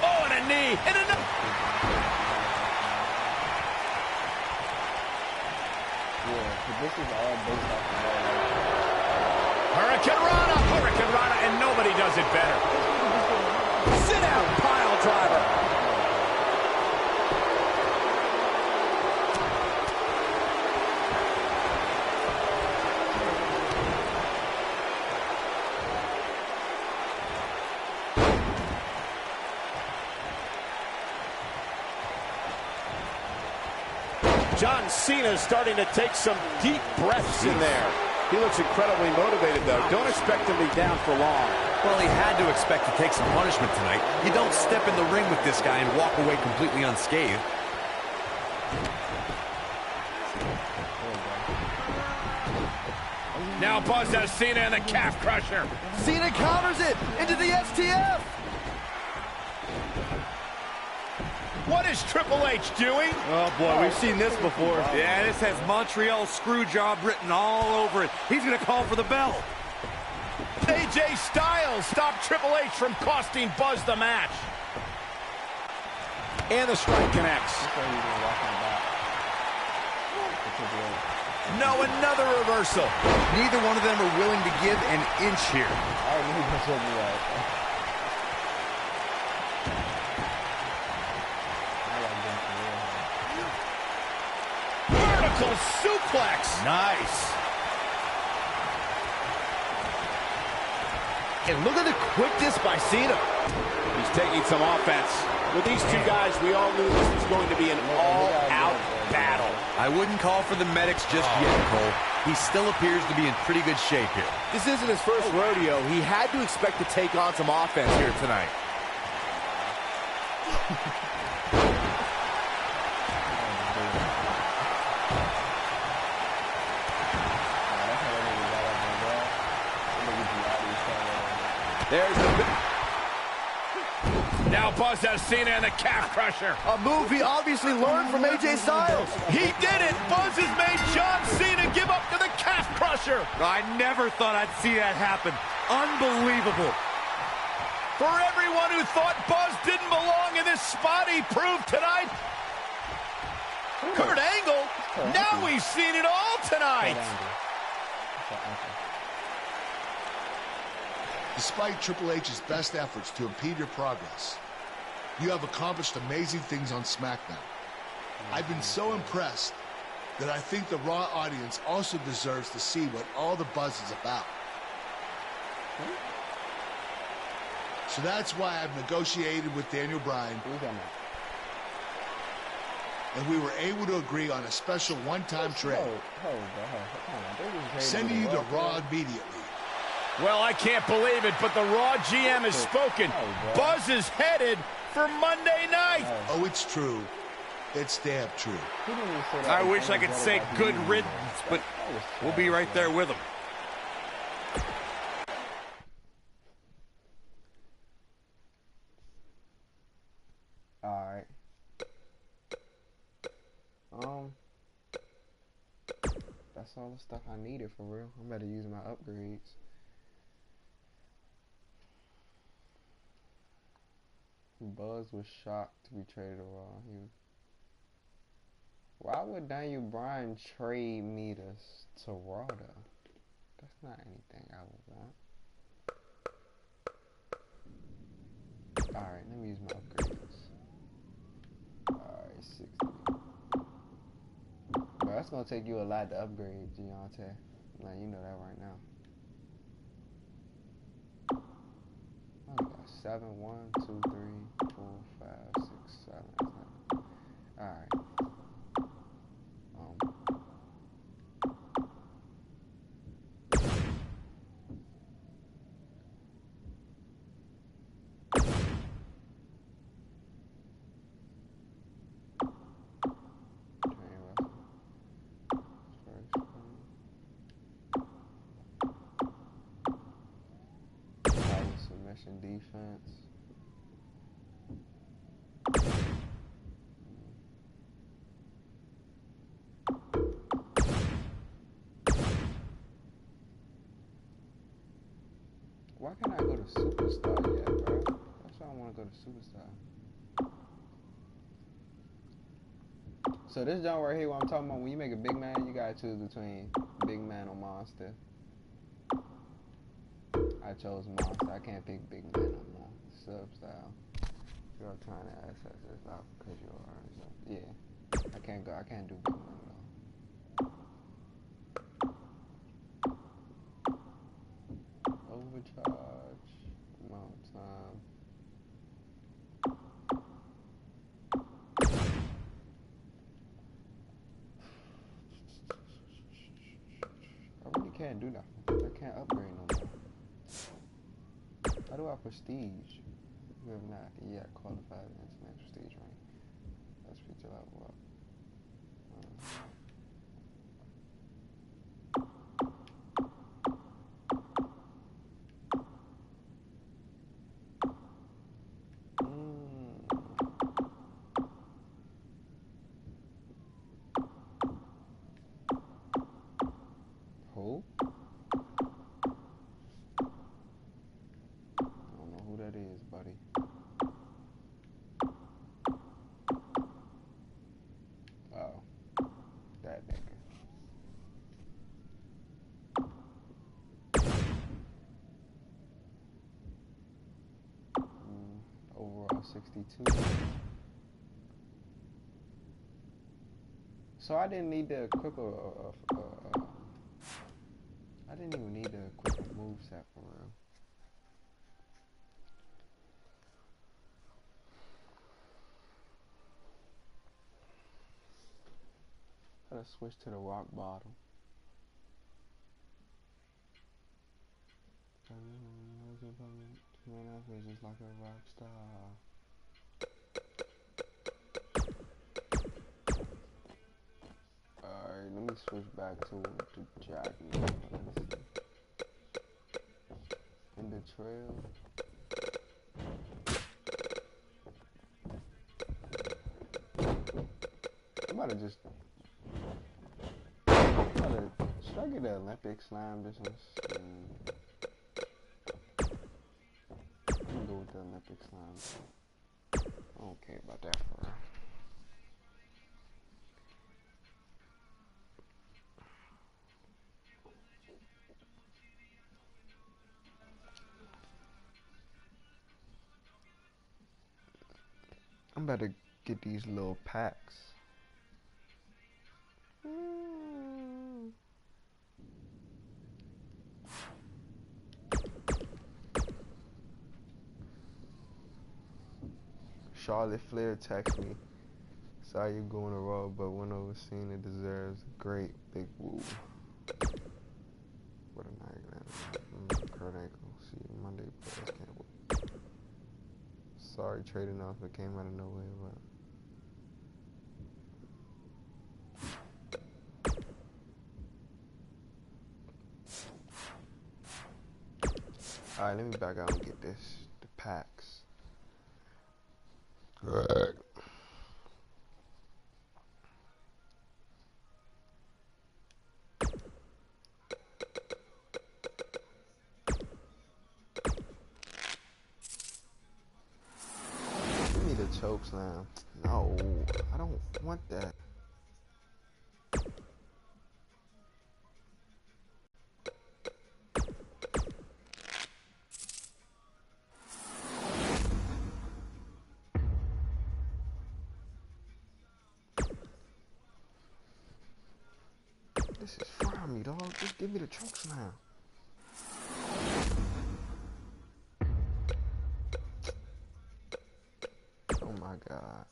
Oh, and a knee, and another. This is all based off of Hurricane Rana, and nobody does it better. Sit down, pile driver. John Cena is starting to take some deep breaths in there. He looks incredibly motivated, though. Don't expect him to be down for long. Well, he had to expect to take some punishment tonight. You don't step in the ring with this guy and walk away completely unscathed. Now Buzz has Cena in the calf crusher. Cena counters it into the STF. What is Triple H doing? Oh, boy, we've seen this before. Yeah, this has Montreal screw job written all over it. He's going to call for the bell. AJ Styles stopped Triple H from costing Buzz the match. And the strike connects. No, another reversal. Neither one of them are willing to give an inch here. Vertical suplex. Nice. And look at the quickness by Cena. He's taking some offense. With these two guys, we all knew this was going to be an all-out battle. I wouldn't call for the medics just yet, Cole. He still appears to be in pretty good shape here. This isn't his first rodeo. He had to expect to take on some offense here tonight. There's the... Now Buzz has Cena and the calf crusher. A move he obviously learned from AJ Styles. He did it. Buzz has made John Cena give up to the calf crusher. I never thought I'd see that happen. Unbelievable. For everyone who thought Buzz didn't belong in this spot, he proved tonight. Kurt Angle, now we've seen it all tonight. Despite Triple H's best efforts to impede your progress, you have accomplished amazing things on SmackDown. I've been so impressed that I think the Raw audience also deserves to see what all the buzz is about. So that's why I've negotiated with Daniel Bryan, and we were able to agree on a special one-time trade, sending you to Raw immediately. Well, I can't believe it, but the Raw GM has spoken. Buzz is headed for Monday night. Oh, it's true. It's damn true. I wish I could say good riddance, but we'll be right there with him. Alright. That's all the stuff I needed for real. I'm about to use my upgrades. Buzz was shocked to be traded to Raw. Why would Daniel Bryan trade me to Raw though? That's not anything I would want. Alright, let me use my upgrades. Alright, 60. Bro, that's gonna take you a lot to upgrade, Deontay. Like, you know that right now. I only got 7, 1, 2, 3, 4, 5, 6, 7. Alright. Submission defense. Why can't I go to Superstar yet, bro? That's why I want to go to Superstar. So this jump right here, what I'm talking about, when you make a big man, you gotta choose between big man or monster. I chose monster. I can't pick big man no more. Sub style. You're trying to access this out because you are. So, yeah. I can't do big man at all. Overcharge. Amount of time. I really can't do nothing. I can't upgrade no more. How do I prestige? You have not yet qualified against next prestige rank. Let's reach your level up. Who? That is, buddy. Oh, that nigga. Overall 62. So I didn't need to equip I didn't even need to equip a moveset for real. Gotta switch to the rock bottom. Just like a rock star. Alright, let me switch back to Jackie. In the trail. about to just. Should I get the Olympic slime business? I'm gonna go with the Olympic slime. I don't care about that for real. I'm about to get these little packs. Charlotte Flair text me. Sorry you're going to Raw, but one overseen it deserves a great big woo. What a night, man. Kurt Angle. See you Monday, but I can't wait. Sorry trading off, it came out of nowhere, but alright, let me back out and get the packs. Alright. Give me the choke slam. No, I don't want that. This is frying me, dog. Just give me the choke slam. Oh my god.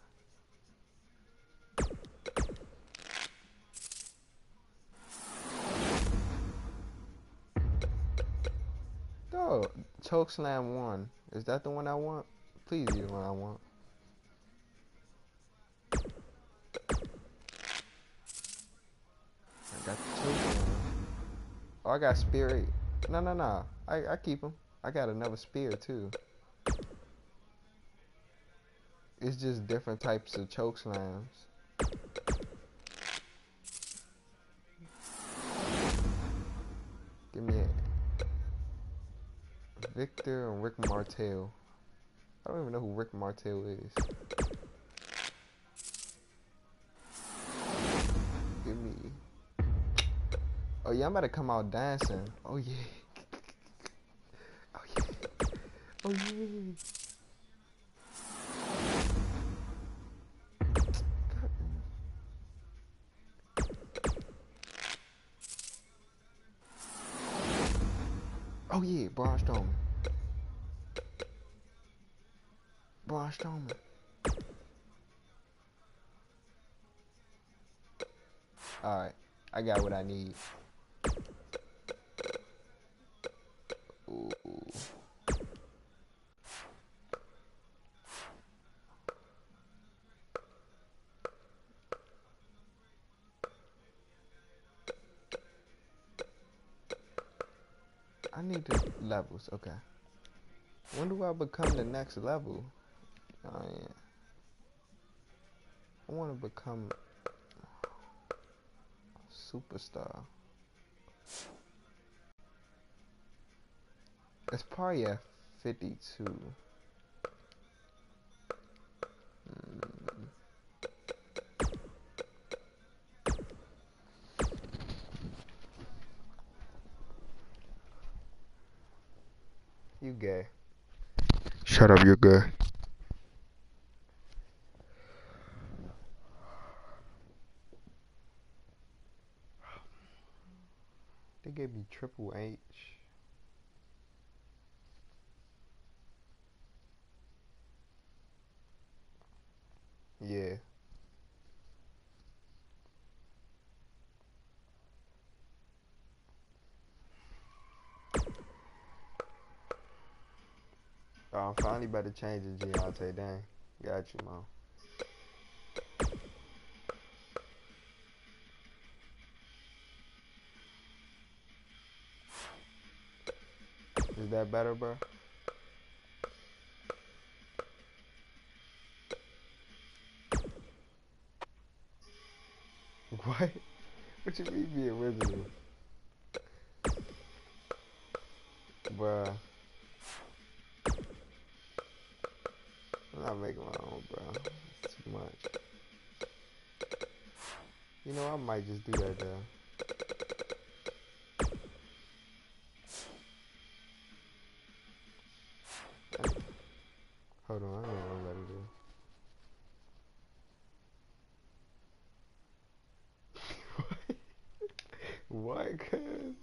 Dog, choke slam 1. Is that the one I want? Please be the one I want. I got the choke slam. Oh, I got spear 8. No. I keep him. I got another spear too. It's just different types of choke slams. Give me a Victor and Rick Martel. I don't even know who Rick Martel is. Give me. Oh yeah, I'm about to come out dancing. Oh yeah. Oh yeah. Oh yeah. Oh yeah, Braun Strowman. Braun Strowman. Alright, I got what I need. Ooh. I need the levels, okay. When do I become the next level? Oh yeah. I want to become superstar. It's probably at 52. You gay. Shut up, you're gay. They gave me Triple H. Yeah. Oh, I'm finally about to change it, Giante. Dang. Got you, Mom. Is that better, bro? What? What you mean be invisible? Bruh. I'm not making my own, bro. It's too much. You know, I might just do that though. Hold on, I don't know what I'm about to do. What? Cuz?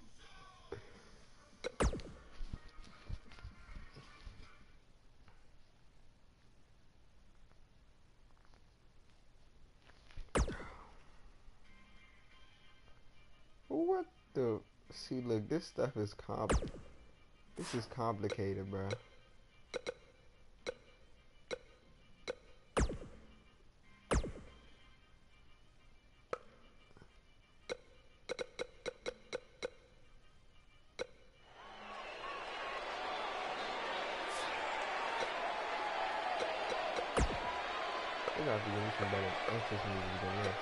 What the? See, look, this stuff is This is complicated, bro. They gotta be doing some better entrance music than this.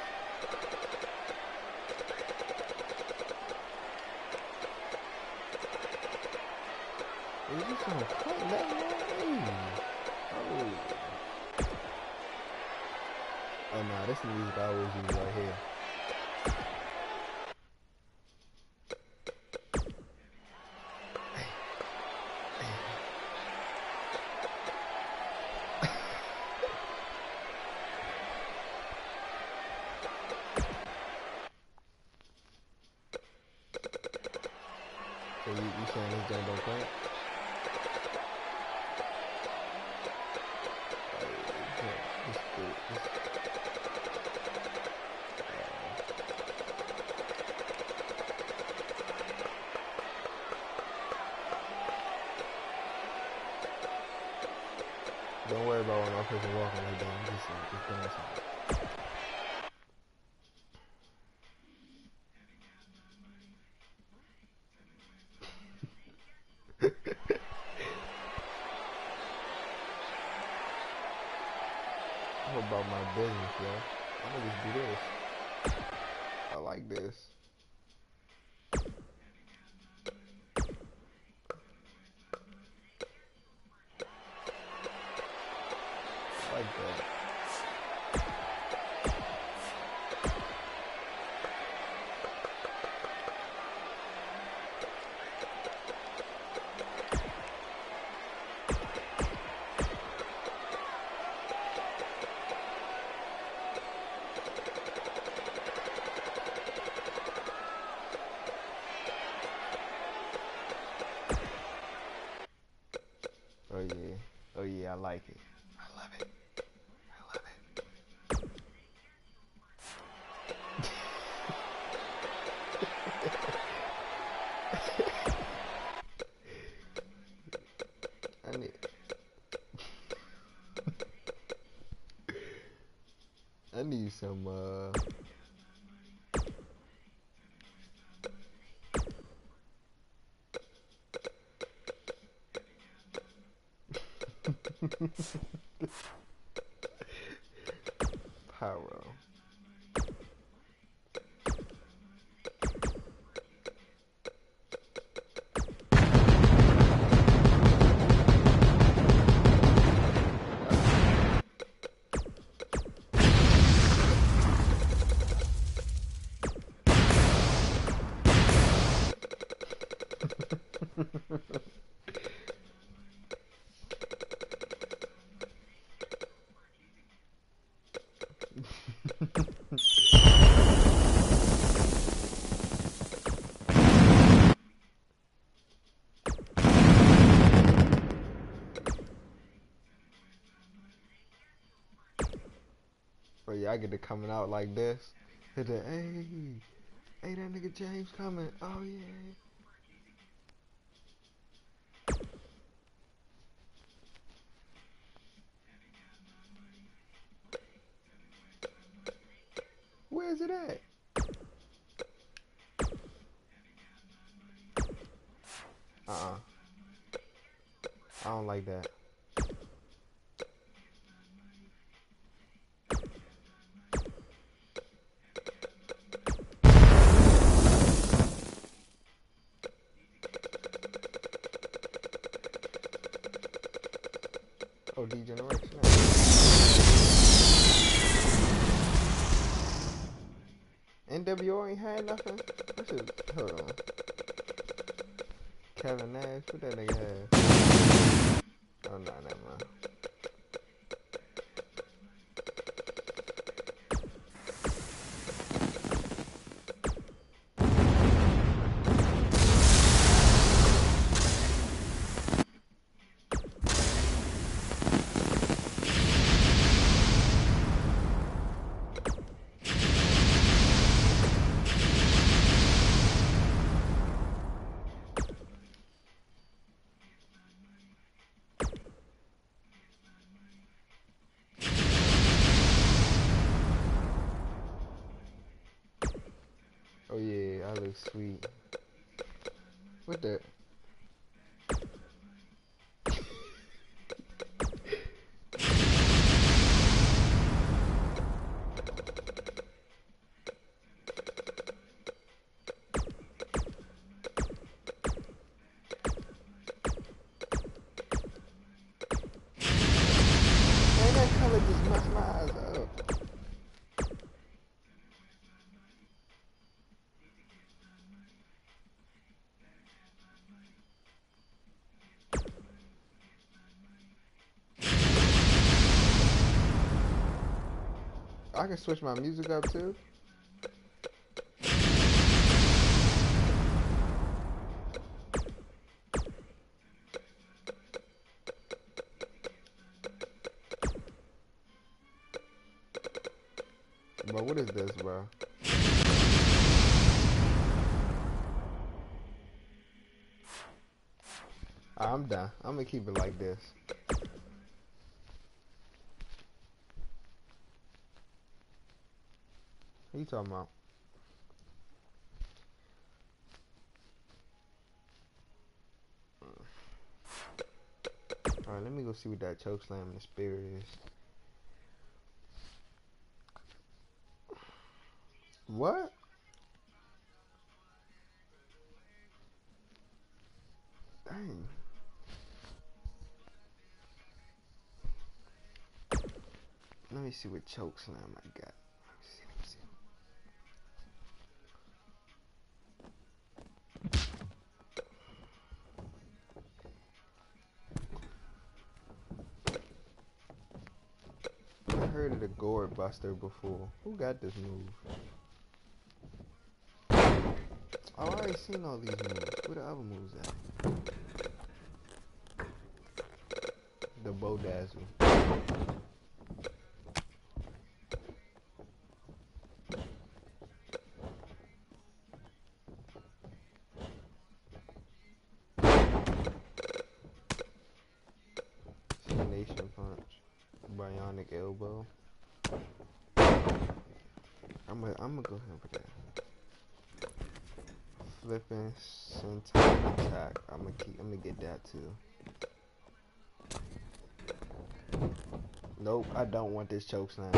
Is this gonna cut that way? Oh nah, this is the music I always use right here. So you saying this joint don't crank? Don't worry about when my person walking like that. I'm just doing something. I'm about my business, yo. I'm gonna just do this. I like this. I like that. Oh yeah. Oh yeah, I like it. I love it. I love it. I need I need some Pyro. But yeah, I get to coming out like this. Hit the hey, that nigga James coming. Oh yeah. Where's it at? I don't like that. Oh, degeneration. NWO ain't had nothing. I should hold on. Kevin Nash, what that nigga have? Oh no, never mind. Oh yeah, I look sweet. What the? Man, that color just messed my eyes up. I can switch my music up too. Bro, what is this, bro? I'm done. I'm gonna keep it like this. What you talking about? Alright, let me go see what that chokeslam in the spirit is. What? Dang. Let me see what chokeslam I got. Let me see. I heard of the Gourd Buster before. Who got this move? Oh, I already seen all these moves. Where the other moves at? The Bodazzle. Nation Punch. Bionic Elbow. I'm gonna go ahead with that. Flipping Senton Attack. I'm gonna get that too. Nope, I don't want this chokeslam.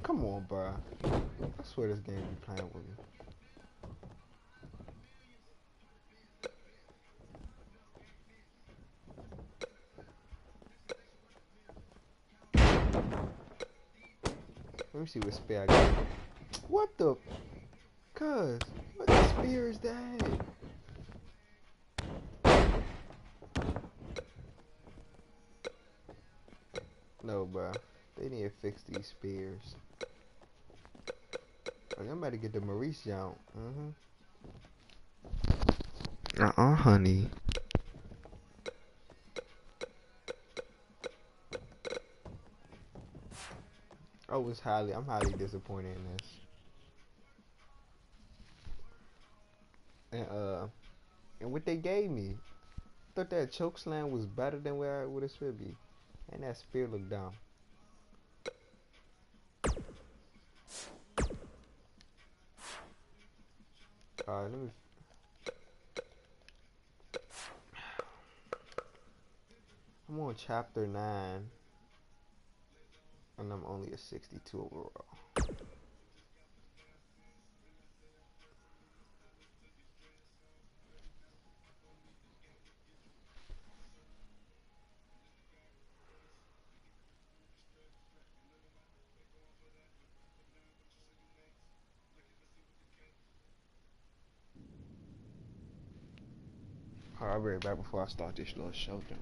Come on, bro. I swear this game be playing with me. Let me see what spear I got. What the? Cuz, what the spear is that? No, bro. They need to fix these spears. Like, I'm about to get the Maurice jump. Honey. I'm highly disappointed in this. And what they gave me, I thought that chokeslam was better than what it should be. And that spear looked dumb. Alright, let me. I'm on chapter 9. And I'm only a 62 overall. I'll be right back before I start this little show thing.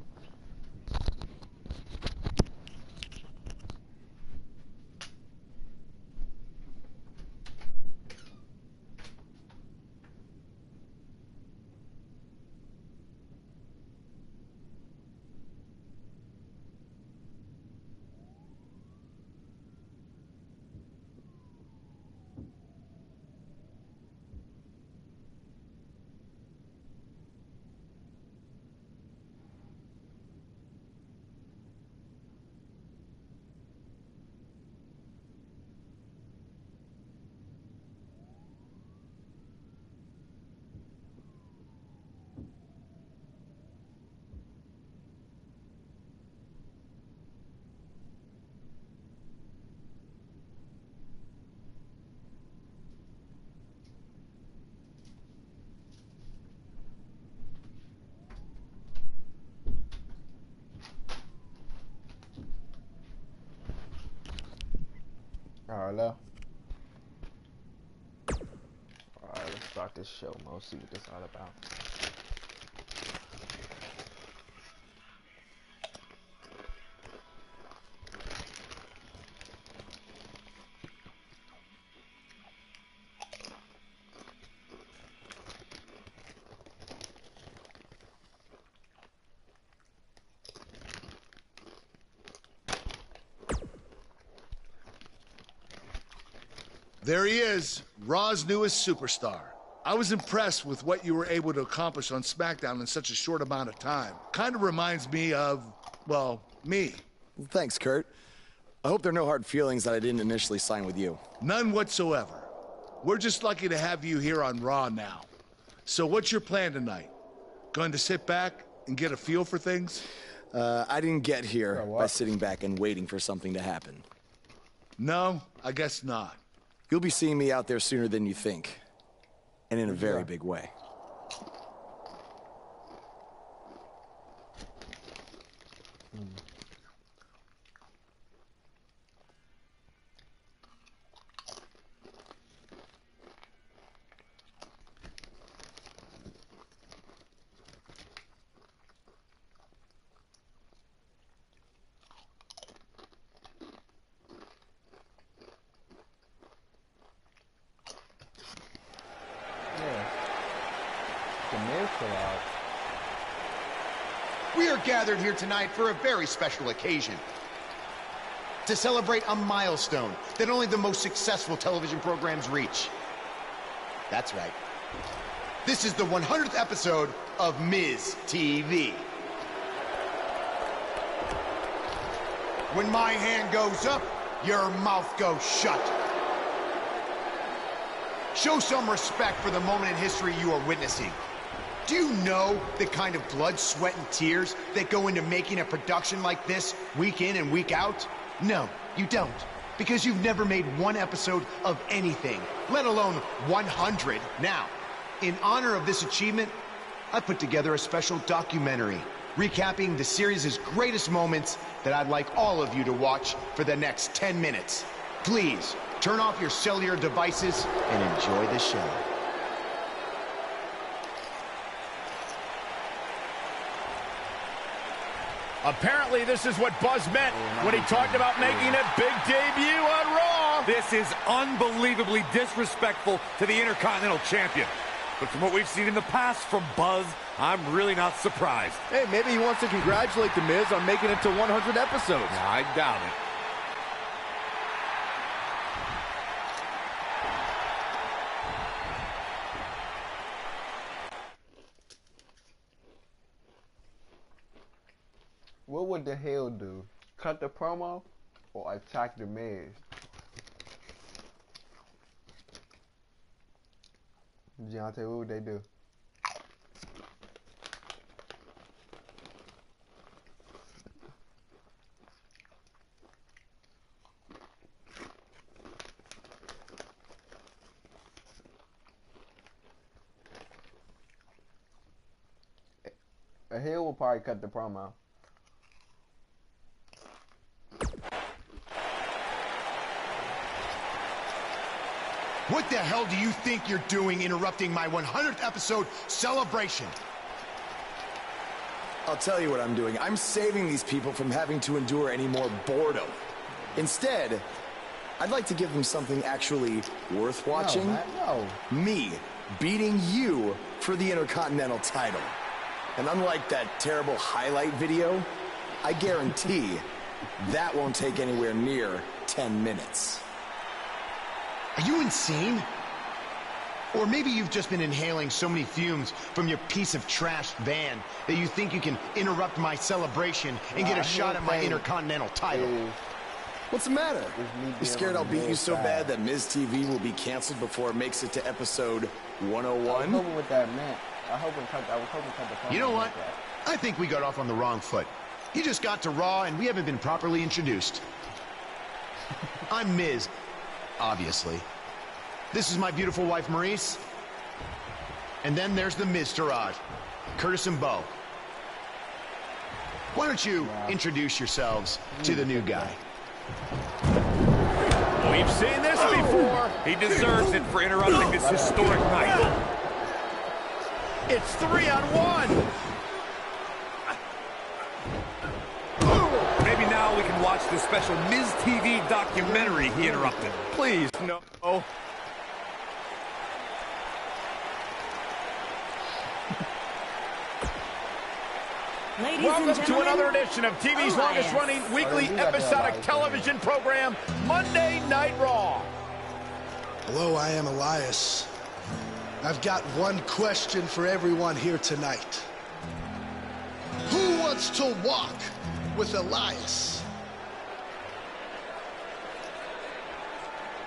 Alright, left. Alright, let's start this show, Mo. See what this all about. There he is, Raw's newest superstar. I was impressed with what you were able to accomplish on SmackDown in such a short amount of time. Kind of reminds me of, well, me. Well, thanks, Kurt. I hope there are no hard feelings that I didn't initially sign with you. None whatsoever. We're just lucky to have you here on Raw now. So what's your plan tonight? Going to sit back and get a feel for things? I didn't get here by sitting back and waiting for something to happen. No, I guess not. You'll be seeing me out there sooner than you think. And in a very big way. We are gathered here tonight for a very special occasion. To celebrate a milestone that only the most successful television programs reach. That's right. This is the 100th episode of Miz TV. When my hand goes up, your mouth goes shut. Show some respect for the moment in history you are witnessing. Do you know the kind of blood, sweat, and tears that go into making a production like this week in and week out? No, you don't. Because you've never made one episode of anything, let alone 100. Now, in honor of this achievement, I put together a special documentary recapping the series' greatest moments that I'd like all of you to watch for the next 10 minutes. Please, turn off your cellular devices and enjoy the show. Apparently, this is what Buzz meant when he talked about making a big debut on Raw. This is unbelievably disrespectful to the Intercontinental Champion. But from what we've seen in the past from Buzz, I'm really not surprised. Hey, maybe he wants to congratulate The Miz on making it to 100 episodes. I doubt it. What would the hell do? Cut the promo or attack the Miz? Deontay, what would they do? A heel will probably cut the promo. What the hell do you think you're doing interrupting my 100th episode celebration? I'll tell you what I'm doing. I'm saving these people from having to endure any more boredom. Instead, I'd like to give them something actually worth watching. No, Matt, no. Me beating you for the Intercontinental title. And unlike that terrible highlight video, I guarantee that won't take anywhere near 10 minutes. Are you insane? Or maybe you've just been inhaling so many fumes from your piece of trash van that you think you can interrupt my celebration and get a shot at my Intercontinental title. What's the matter? You scared I'll beat you so bad that Miz TV will be canceled before it makes it to episode 101? I was hoping with that meant. I was hoping cut the phone. You know what? I think we got off on the wrong foot. You just got to Raw and we haven't been properly introduced. I'm Miz, obviously. This is my beautiful wife, Maurice. And then there's the Miztourage, Curtis and Bo. Why don't you introduce yourselves to the new guy? We've seen this before. He deserves it for interrupting this historic night. It's 3-on-1. Maybe now we can watch the special Miz TV documentary he interrupted. Please, no. Ladies Welcome and to gentlemen, another edition of TV's Elias. longest-running weekly episodic television program, Monday Night Raw. Hello, I am Elias. I've got one question for everyone here tonight. Who wants to walk with Elias?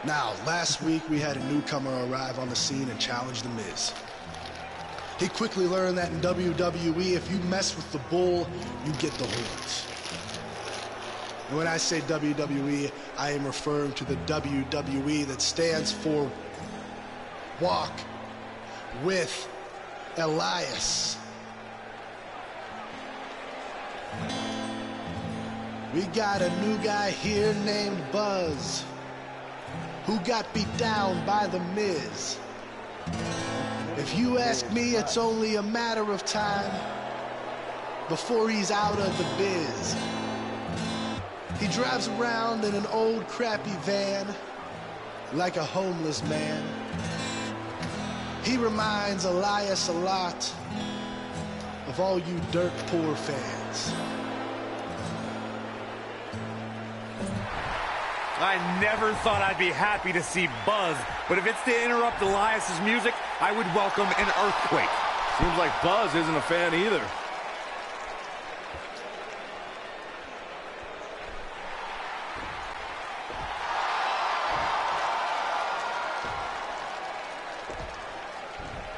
Now, last week we had a newcomer arrive on the scene and challenge The Miz. He quickly learned that in WWE, if you mess with the bull, you get the horns. And when I say WWE, I am referring to the WWE that stands for Walk with Elias. We got a new guy here named Buzz, who got beat down by The Miz. If you ask me, it's only a matter of time before he's out of the biz. He drives around in an old crappy van like a homeless man. He reminds Elias a lot of all you dirt poor fans. I never thought I'd be happy to see Buzz, but if it's to interrupt Elias's music, I would welcome an earthquake. Seems like Buzz isn't a fan either.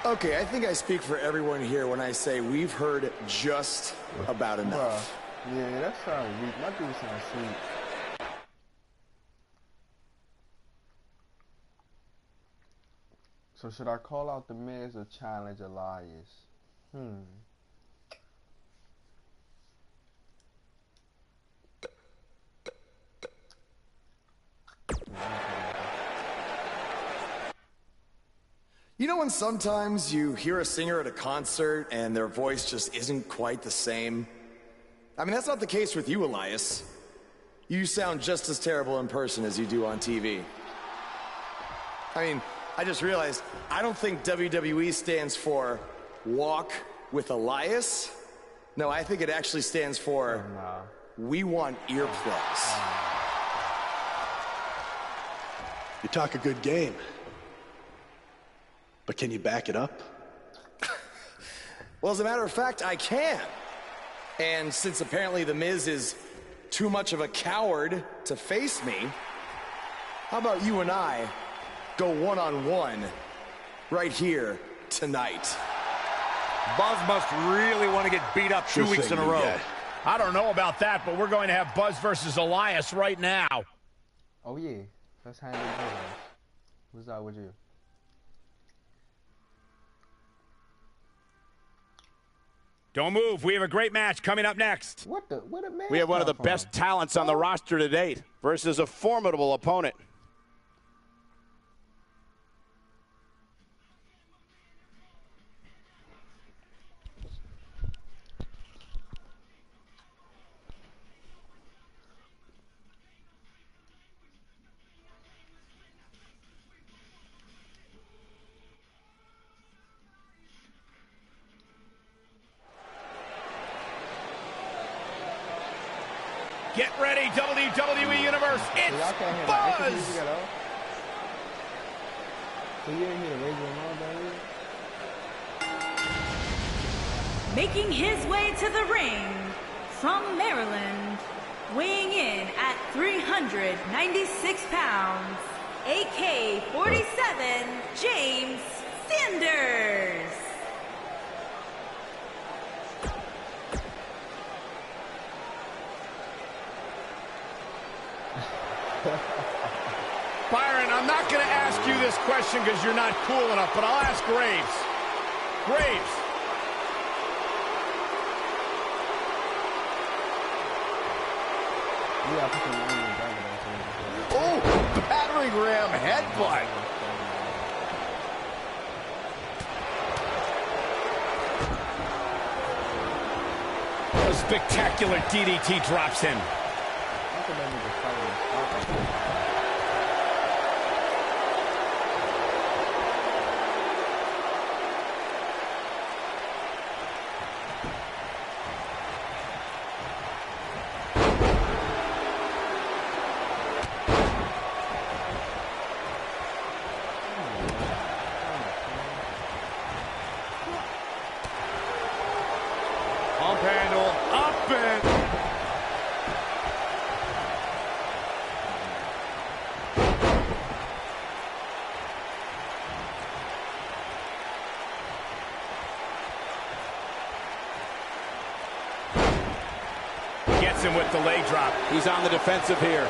Okay, I think I speak for everyone here when I say we've heard just about enough. Bruh. Yeah, that sounds weak. My dude sounds sweet. So should I call out The Miz or challenge Elias? You know when sometimes you hear a singer at a concert and their voice just isn't quite the same? I mean, that's not the case with you, Elias. You sound just as terrible in person as you do on TV. I mean, I just realized, I don't think WWE stands for Walk with Elias. No, I think it actually stands for We Want Earplugs. You talk a good game, but can you back it up? Well, as a matter of fact, I can. And since apparently The Miz is too much of a coward to face me, how about you and I go one-on-one right here tonight? Buzz must really want to get beat up 2 weeks in a row. I don't know about that, but we're going to have Buzz versus Elias right now. Oh yeah, let's handle it. What's up with you? Don't move. We have a great match coming up next. Where the man We have one of the come best talents on the roster to date versus a formidable opponent. Get ready, WWE Universe. It's Buzz. So you ain't here to raise your arm down here? Making his way to the ring from Maryland, weighing in at 396 pounds, AK-47, James Sanders. Byron, I'm not going to ask you this question because you're not cool enough, but I'll ask Graves. Graves. Oh, battering ram headbutt. A spectacular DDT drops him. Pump handle, up and... Gets him with the leg drop. He's on the defensive here.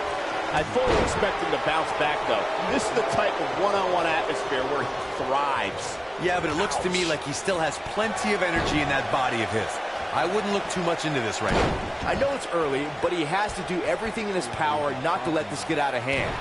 I fully expect him to bounce back, though. This is the type of one-on-one atmosphere where he thrives. Yeah, but it looks to me like he still has plenty of energy in that body of his. I wouldn't look too much into this right now. I know it's early, but he has to do everything in his power not to let this get out of hand.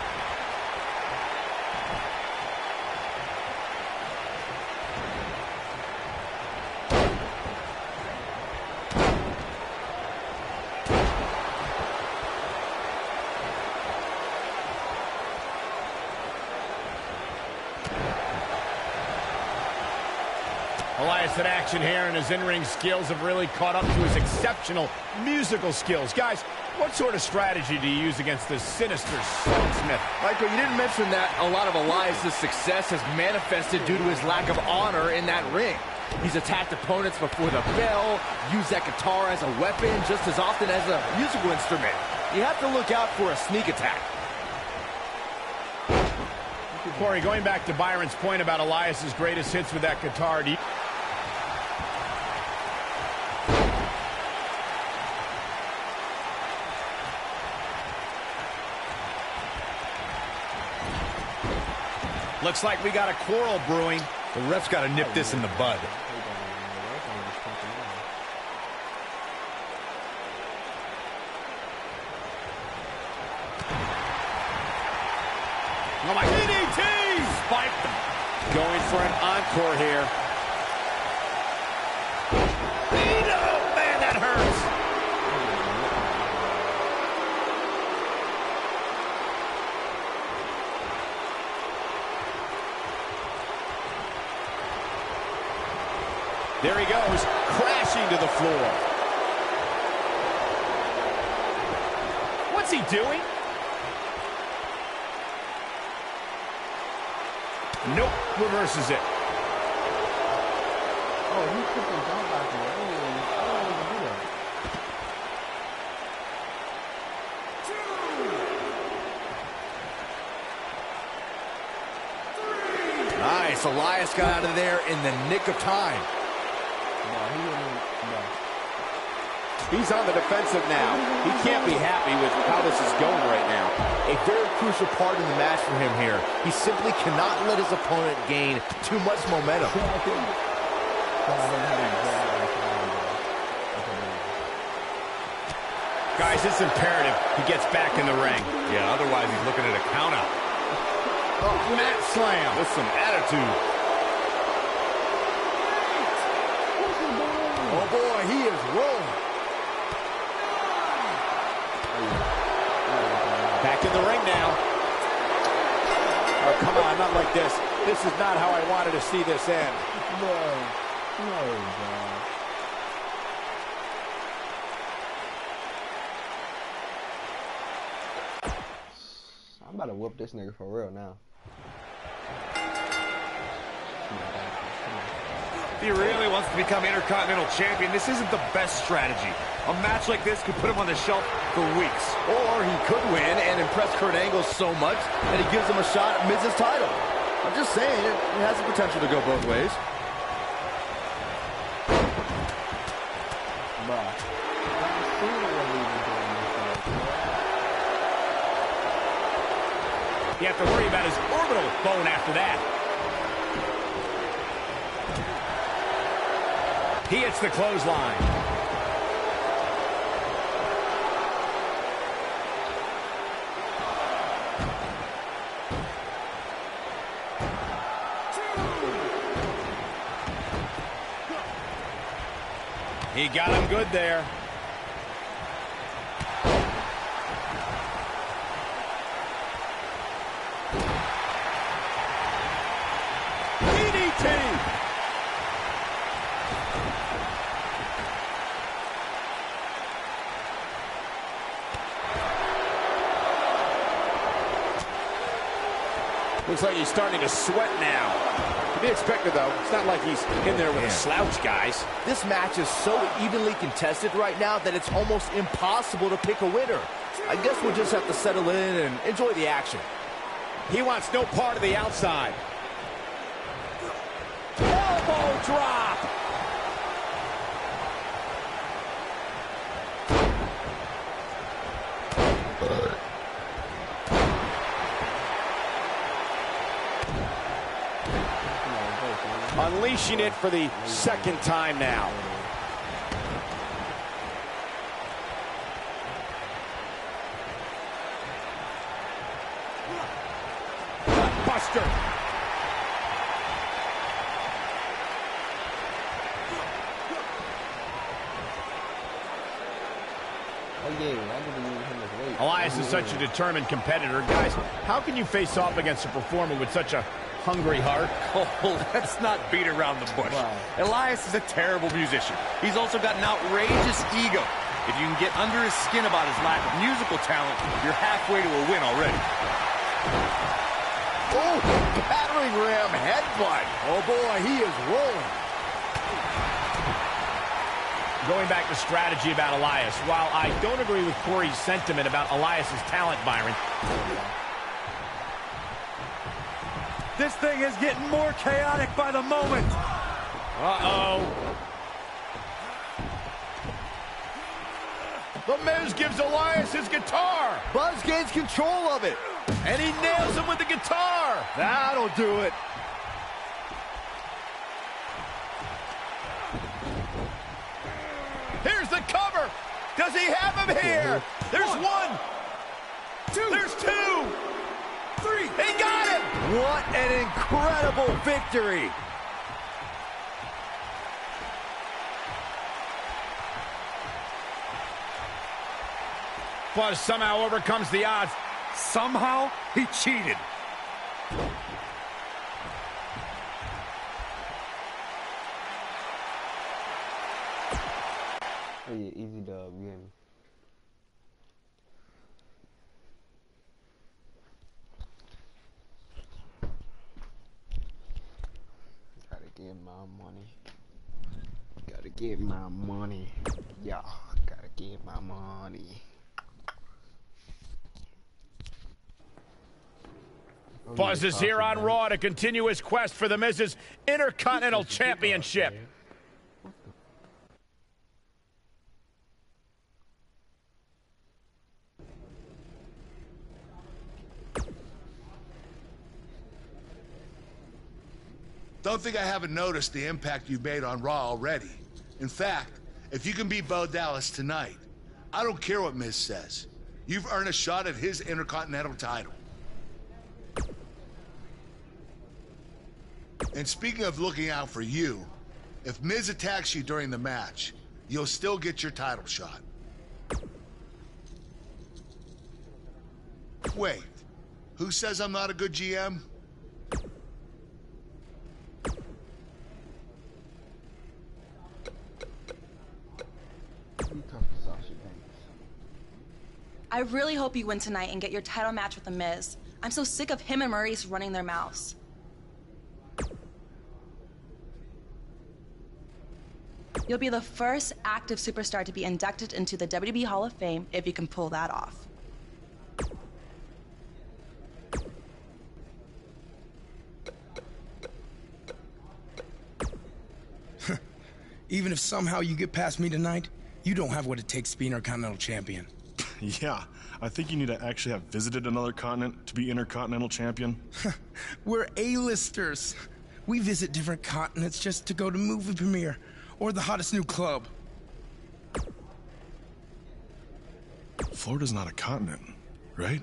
Elias in action here, and his in-ring skills have really caught up to his exceptional musical skills. Guys, what sort of strategy do you use against this sinister songsmith? Michael, you didn't mention that a lot of Elias' success has manifested due to his lack of honor in that ring. He's attacked opponents before the bell, used that guitar as a weapon just as often as a musical instrument. You have to look out for a sneak attack. Corey, going back to Byron's point about Elias' greatest hits with that guitar, do you... Looks like we got a quarrel brewing. The ref's got to nip this in the bud. Oh my DDT! Spiked them. Going for an encore here. Oh, man, that hurts. There he goes, crashing to the floor. What's he doing? Nope, reverses it. Oh, he took the jump back there. I didn't even do that. Nice, Elias got out of there in the nick of time. He's on the defensive now. He can't be happy with how this is going right now. A very crucial part in the match for him here. He simply cannot let his opponent gain too much momentum. Guys, it's imperative he gets back in the ring. Yeah, otherwise he's looking at a count out. Oh, mat slam with some attitude. Oh boy, he is rolling. Back in the ring now. Oh, come on, not like this. This is not how I wanted to see this end. No, bro. I'm about to whoop this nigga for real now. If he really wants to become Intercontinental Champion, this isn't the best strategy. A match like this could put him on the shelf for weeks. Or he could win and impress Kurt Angle so much that he gives him a shot at Miz's title. I'm just saying, it has the potential to go both ways. You have to worry about his orbital bone after that. He hits the clothesline. He got him good there. Looks like he's starting to sweat now. To be expected, though. It's not like he's in there with a slouch, guys. This match is so evenly contested right now that it's almost impossible to pick a winner. I guess we'll just have to settle in and enjoy the action. He wants no part of the outside. Elbow drop. Unleashing it for the second time now. Buster. Elias is such a determined competitor. Guys, how can you face off against a performer with such a hungry heart? Oh, let's not beat around the bush. Wow. Elias is a terrible musician. He's also got an outrageous ego. If you can get under his skin about his lack of musical talent, you're halfway to a win already. Oh, battering ram headbutt. Oh boy, he is rolling. Going back to strategy about Elias, while I don't agree with Corey's sentiment about Elias's talent, Byron, this thing is getting more chaotic by the moment. Uh-oh. The Miz gives Elias his guitar. Buzz gains control of it. And he nails him with the guitar. That'll do it. Here's the cover. Does he have him here? There's one. Two. There's two. Three. He got him. What an incredible victory. Buzz somehow overcomes the odds. Somehow he cheated. Oh yeah, easy dub, you hear me? Gotta get my money. Gotta get my money. Yeah, gotta get my money. Buzz is here on Raw to continue his quest for the Miz's Intercontinental Championship. Don't think I haven't noticed the impact you've made on Raw already. In fact, if you can beat Bo Dallas tonight, I don't care what Miz says. You've earned a shot at his Intercontinental title. And speaking of looking out for you, if Miz attacks you during the match, you'll still get your title shot. Wait, who says I'm not a good GM? I really hope you win tonight and get your title match with The Miz. I'm so sick of him and Maurice running their mouths. You'll be the first active superstar to be inducted into the WWE Hall of Fame if you can pull that off. Even if somehow you get past me tonight, you don't have what it takes to be Intercontinental Champion. Yeah, I think you need to actually have visited another continent to be Intercontinental Champion. We're A-listers. We visit different continents just to go to movie premiere or the hottest new club. Florida's not a continent, right?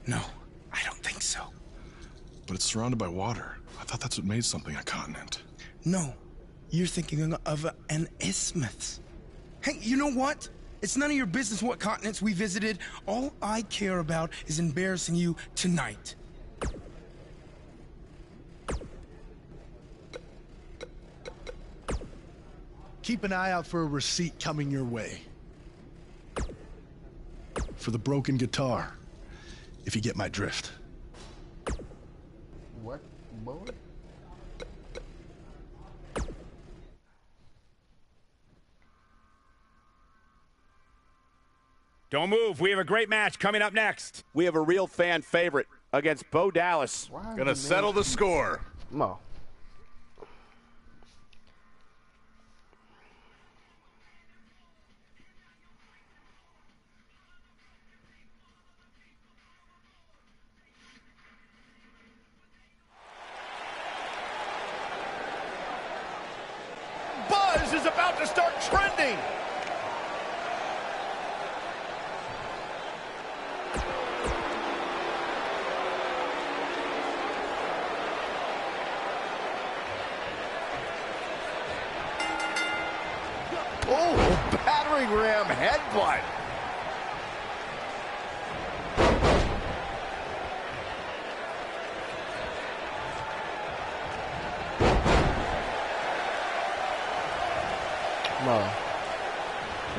No, I don't think so. But it's surrounded by water. I thought that's what made something a continent. No, you're thinking of an isthmus. Hey, you know what? It's none of your business what continents we visited. All I care about is embarrassing you tonight. Keep an eye out for a receipt coming your way. For the broken guitar, if you get my drift. What, boy? Don't move. We have a great match coming up next. We have a real fan favorite against Bo Dallas. Gonna settle the score. Mo. Buzz is about to start trending. Oh, battering ram headbutt. Mo.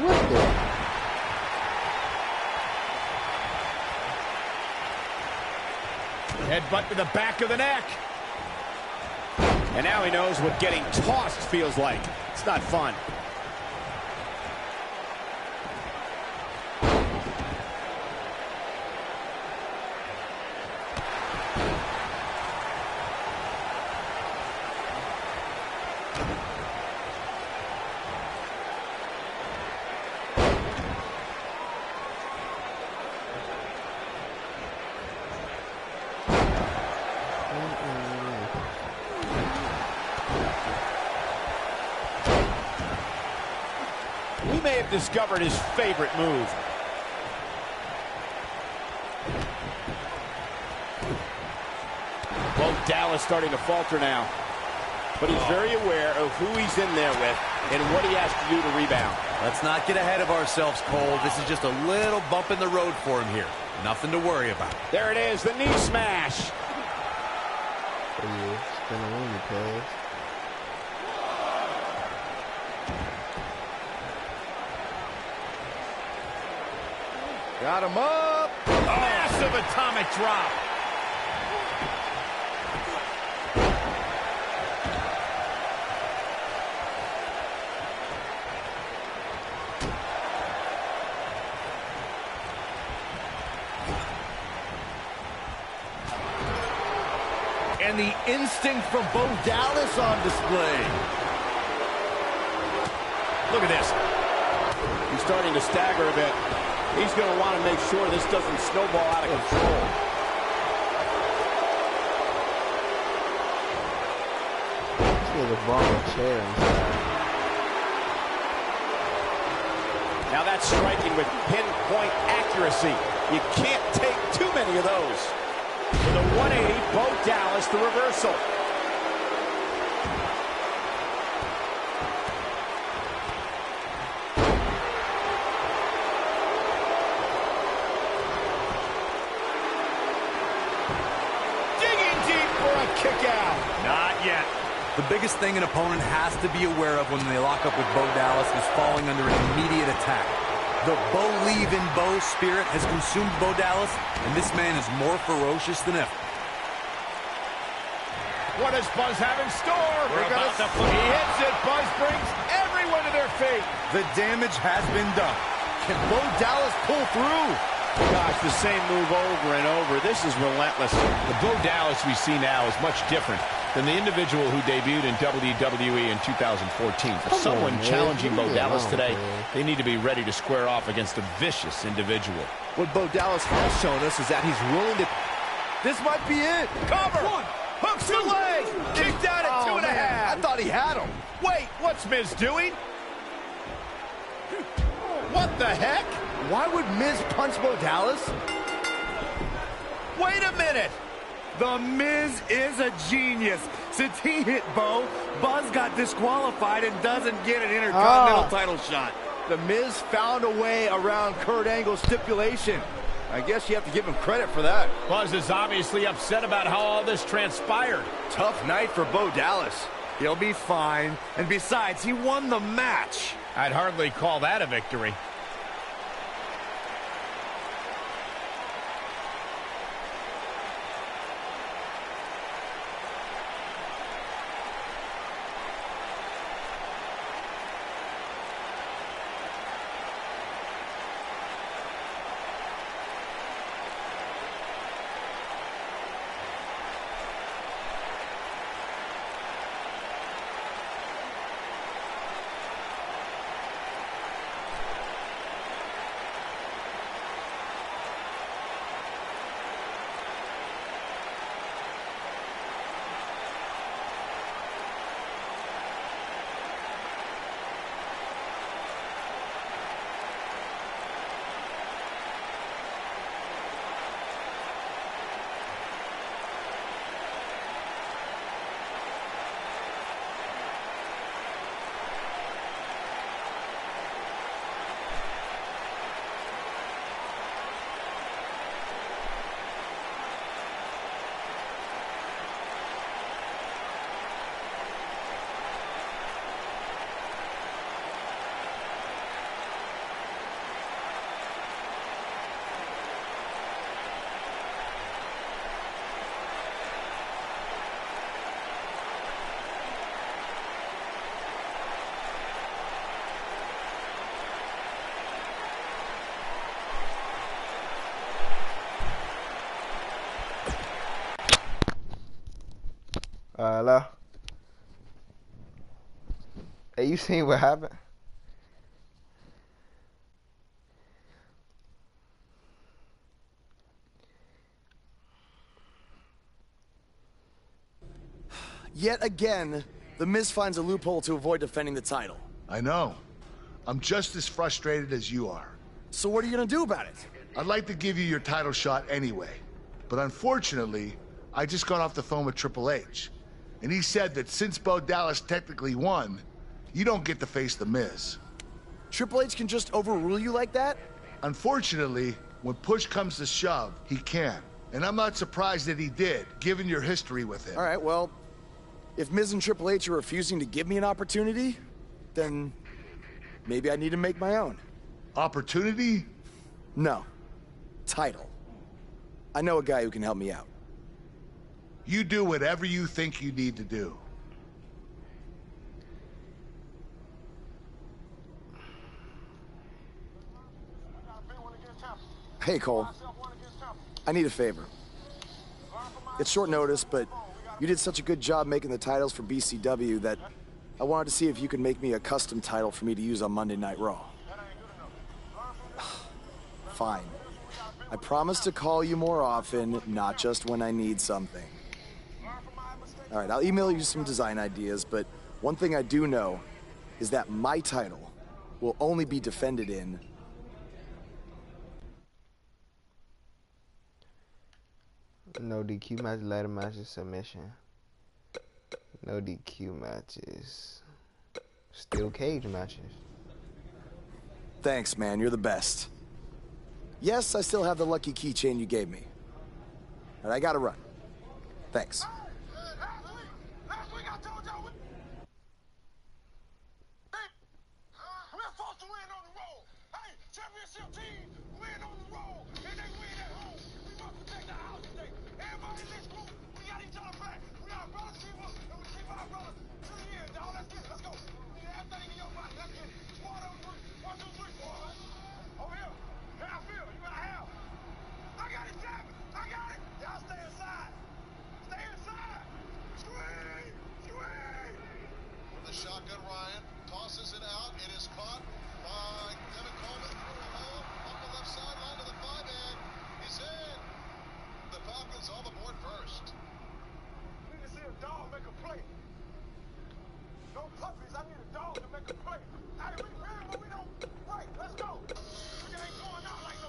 What the? Headbutt to the back of the neck. And now he knows what getting tossed feels like. It's not fun. We may have discovered his favorite move. Well, Dallas starting to falter now. But he's very aware of who he's in there with and what he has to do to rebound. Let's not get ahead of ourselves, Cole. This is just a little bump in the road for him here. Nothing to worry about. There it is, the knee smash. Spin a wing, cuz. Got him up. Massive atomic drop. And the instinct from Bo Dallas on display. Look at this. He's starting to stagger a bit. He's going to want to make sure this doesn't snowball out of control. There's a ball of chair inside. Now that's striking with pinpoint accuracy. You can't take too many of those. With a 180, Bo Dallas, the reversal. Digging deep for a kick out. Not yet. The biggest thing an opponent has to be aware of when they lock up with Bo Dallas is falling under an immediate attack. The believe-in-Bo spirit has consumed Bo Dallas, and this man is more ferocious than ever. What does Buzz have in store? He hits it. Buzz brings everyone to their feet. The damage has been done. Can Bo Dallas pull through? Gosh, the same move over and over. This is relentless. The Bo Dallas we see now is much different than the individual who debuted in WWE in 2014. For someone challenging Bo Dallas today, they need to be ready to square off against a vicious individual. What Bo Dallas has shown us is that he's willing to... This might be it. Cover! Hooks the leg! Kicked out at 2.5. I thought he had him. Wait, what's Miz doing? What the heck? Why would Miz punch Bo Dallas? Wait a minute! The Miz is a genius. Since he hit Bo, Buzz got disqualified and doesn't get an Intercontinental title shot. The Miz found a way around Kurt Angle's stipulation. I guess you have to give him credit for that. Buzz is obviously upset about how all this transpired. Tough night for Bo Dallas. He'll be fine. And besides, he won the match. I'd hardly call that a victory. Hello? Hey, you seen what happened? Yet again, The Miz finds a loophole to avoid defending the title. I know. I'm just as frustrated as you are. So what are you gonna do about it? I'd like to give you your title shot anyway. But unfortunately, I just got off the phone with Triple H. And he said that since Bo Dallas technically won, you don't get to face The Miz. Triple H can just overrule you like that? Unfortunately, when push comes to shove, he can. And I'm not surprised that he did, given your history with him. All right, well, if Miz and Triple H are refusing to give me an opportunity, then maybe I need to make my own. Opportunity? No. Title. I know a guy who can help me out. You do whatever you think you need to do. Hey, Cole. I need a favor. It's short notice, but you did such a good job making the titles for BCW that I wanted to see if you could make me a custom title for me to use on Monday Night Raw. Fine. I promise to call you more often, not just when I need something. All right, I'll email you some design ideas, but one thing I do know is that my title will only be defended in no DQ match, ladder matches, submission. No DQ matches. Steel cage matches. Thanks, man. You're the best. Yes, I still have the lucky keychain you gave me. But I gotta run. Thanks.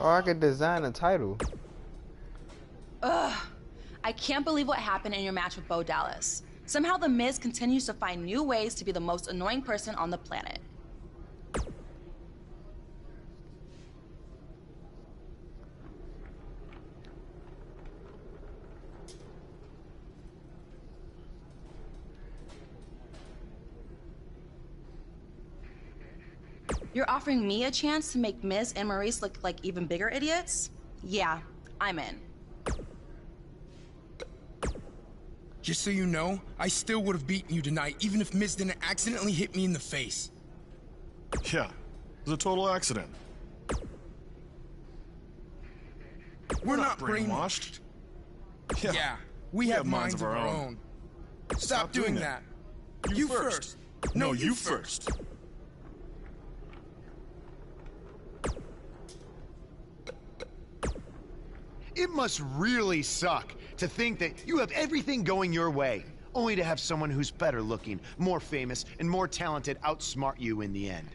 Or I could design a title. Ugh. I can't believe what happened in your match with Bo Dallas. Somehow The Miz continues to find new ways to be the most annoying person on the planet. You're offering me a chance to make Miz and Maurice look like even bigger idiots? Yeah, I'm in. Just so you know, I still would have beaten you tonight, even if Miz didn't accidentally hit me in the face. Yeah, it was a total accident. We're not brainwashed. Yeah, we have minds of our own. Stop doing that. You first. No, you first. It must really suck to think that you have everything going your way, only to have someone who's better looking, more famous, and more talented outsmart you in the end.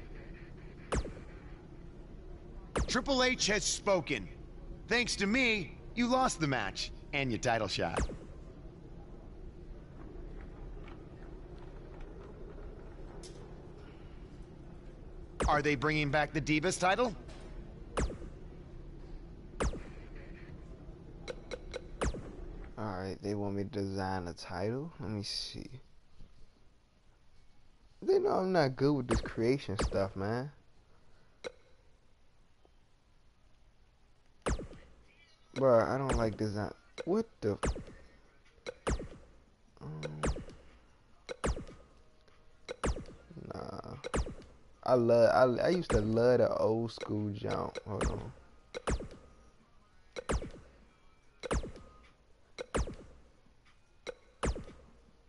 Triple H has spoken. Thanks to me, you lost the match and your title shot. Are they bringing back the Divas title? Alright, they want me to design a title? Let me see. They know I'm not good with this creation stuff, man. Bruh, I don't like design. What the? Nah. I used to love the old school jump. Hold on.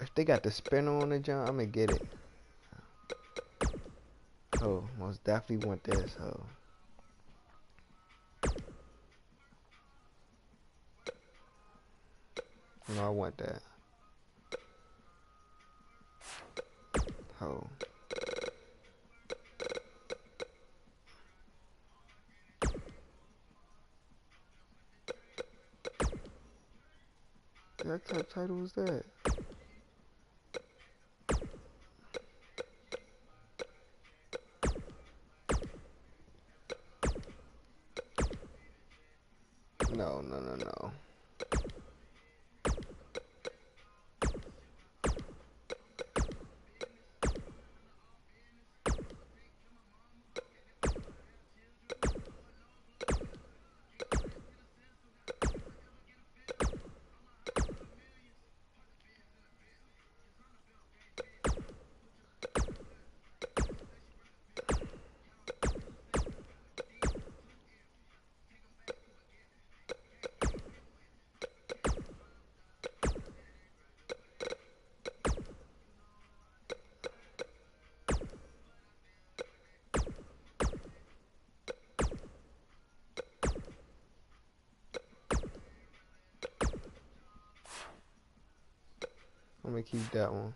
If they got the spinner on the jump, I'm gonna get it. Oh, most definitely want this. Oh. No, I want that. Oh. What type of title was that? No. I'm gonna keep that one.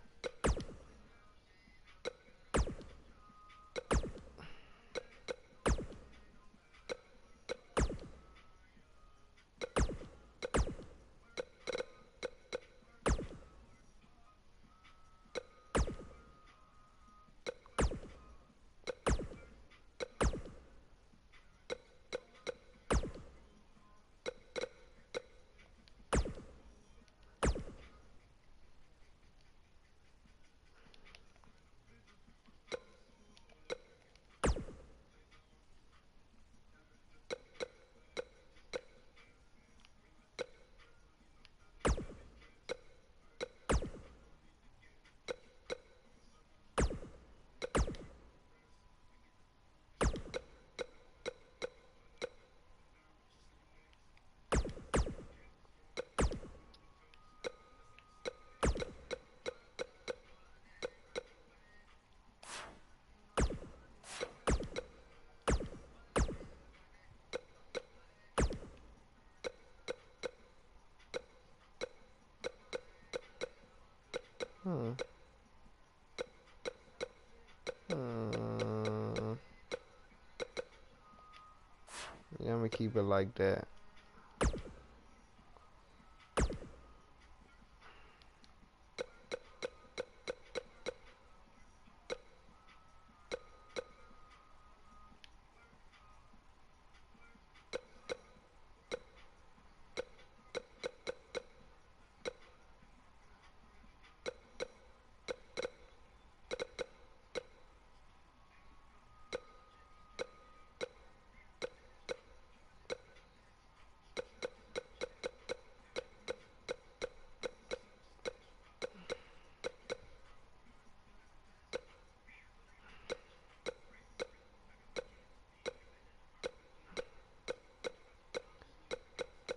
Yeah, I'm gonna keep keep it like that.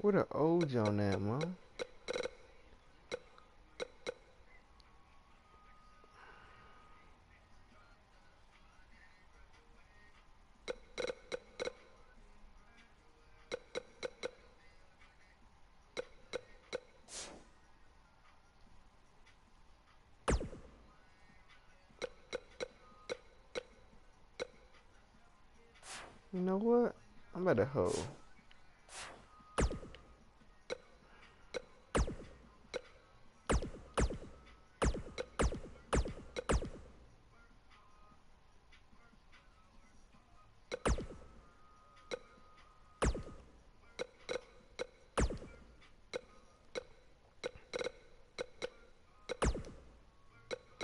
What an old on that, man. You know what? I'm at a hoe.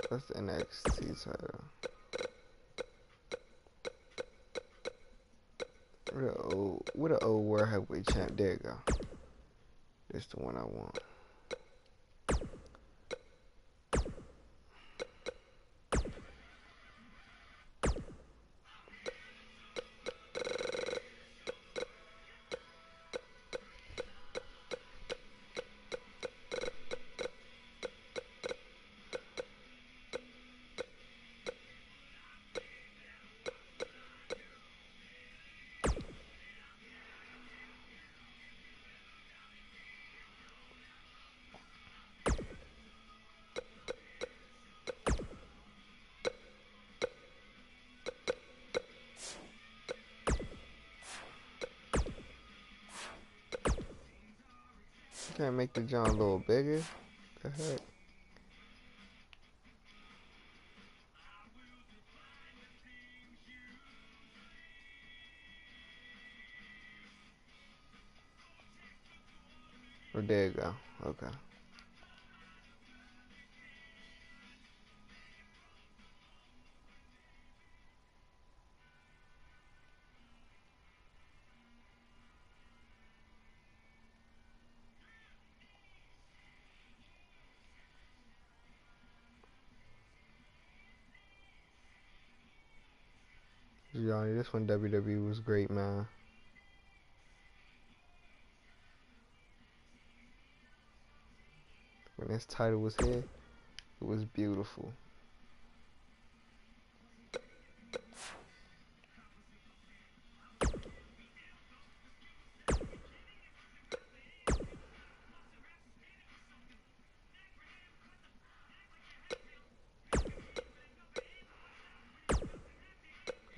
That's the NXT title. What an old World Heavyweight Champ. There you go. This the one I want. Can't make the John a little bigger? The heck? Oh, there you go. Okay. Johnny, this one WWE was great, man. When this title was here, it was beautiful.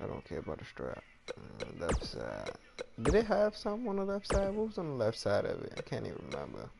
I don't care about the strap. Left side. Did it have something on the left side? What was on the left side of it? I can't even remember.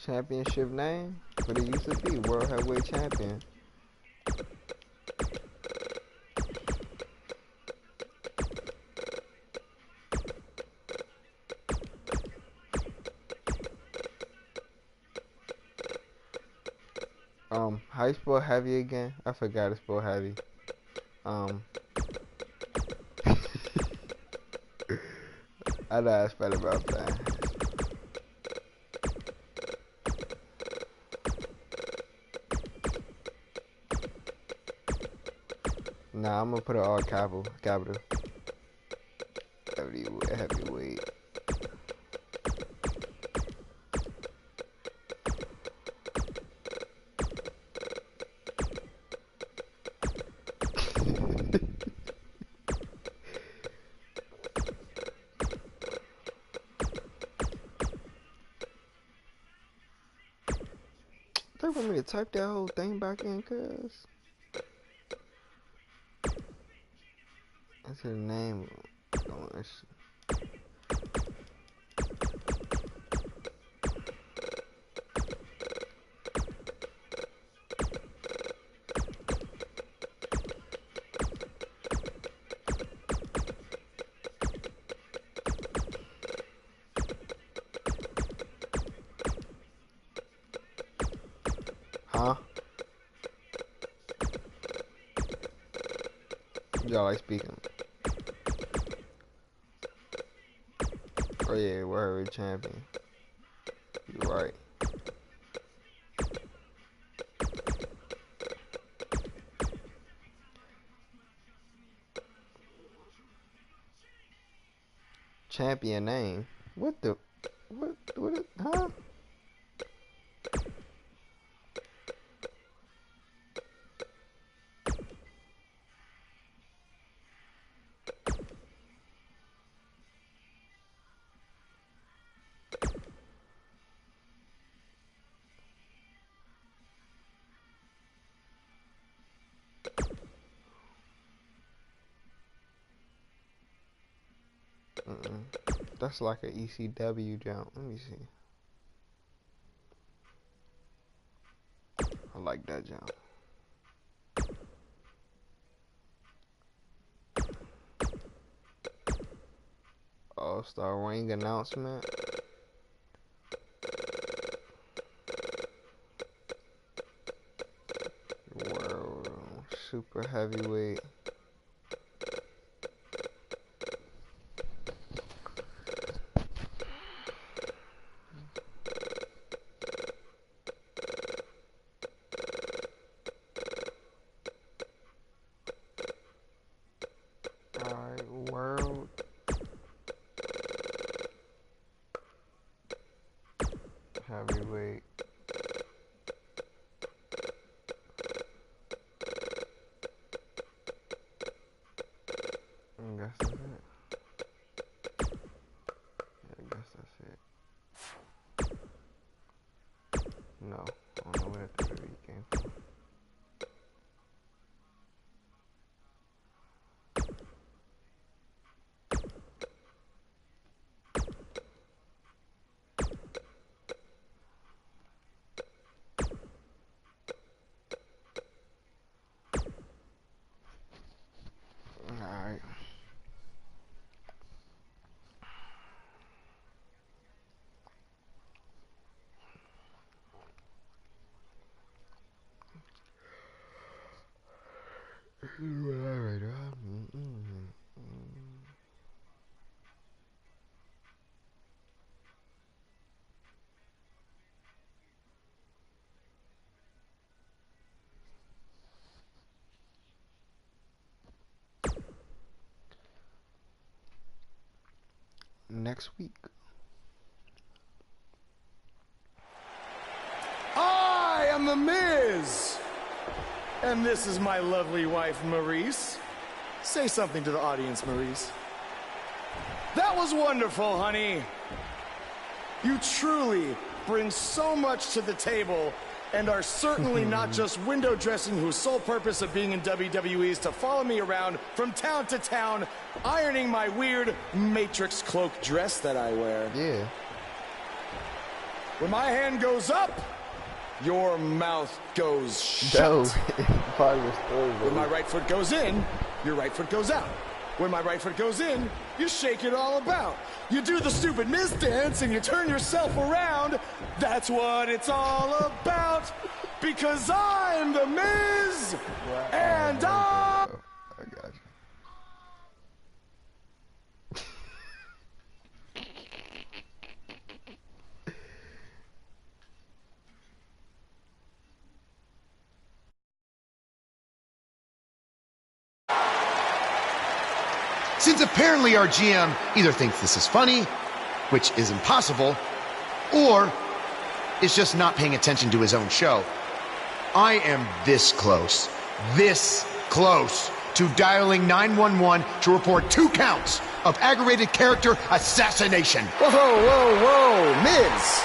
championship name, but it used to be World Heavyweight Champion. How you spell heavy again? I forgot to spell heavy. I know I spell about that. Nah, I'm gonna put it all capital. Heavyweight. They want me to type that whole thing back in, cuz. That's her name. Huh? Y'all like speaking. Oh yeah, World Heavyweight Champion. You're right. Champion name? What the? What? Huh? That's like an ECW jump. Let me see. I like that jump. All-Star ring announcement. World Super Heavyweight. World Heavyweight. I guess that's it. Yeah, I guess that's it. No, I don't know where that WWE came from. Alright. Next week. I am The Miz! And this is my lovely wife, Maurice. Say something to the audience, Maurice. That was wonderful, honey. You truly bring so much to the table and are certainly not just window dressing whose sole purpose of being in WWE is to follow me around from town to town, ironing my weird Matrix cloak dress that I wear. Yeah. When my hand goes up, your mouth goes shut. No. When my right foot goes in, your right foot goes out. When my right foot goes in, you shake it all about. You do the stupid Miz dance and you turn yourself around. That's what it's all about. Because I'm the Miz, and I got you. Since apparently our GM either thinks this is funny, which is impossible, or is just not paying attention to his own show, I am this close to dialing 911 to report 2 counts of aggravated character assassination. Whoa, Miz.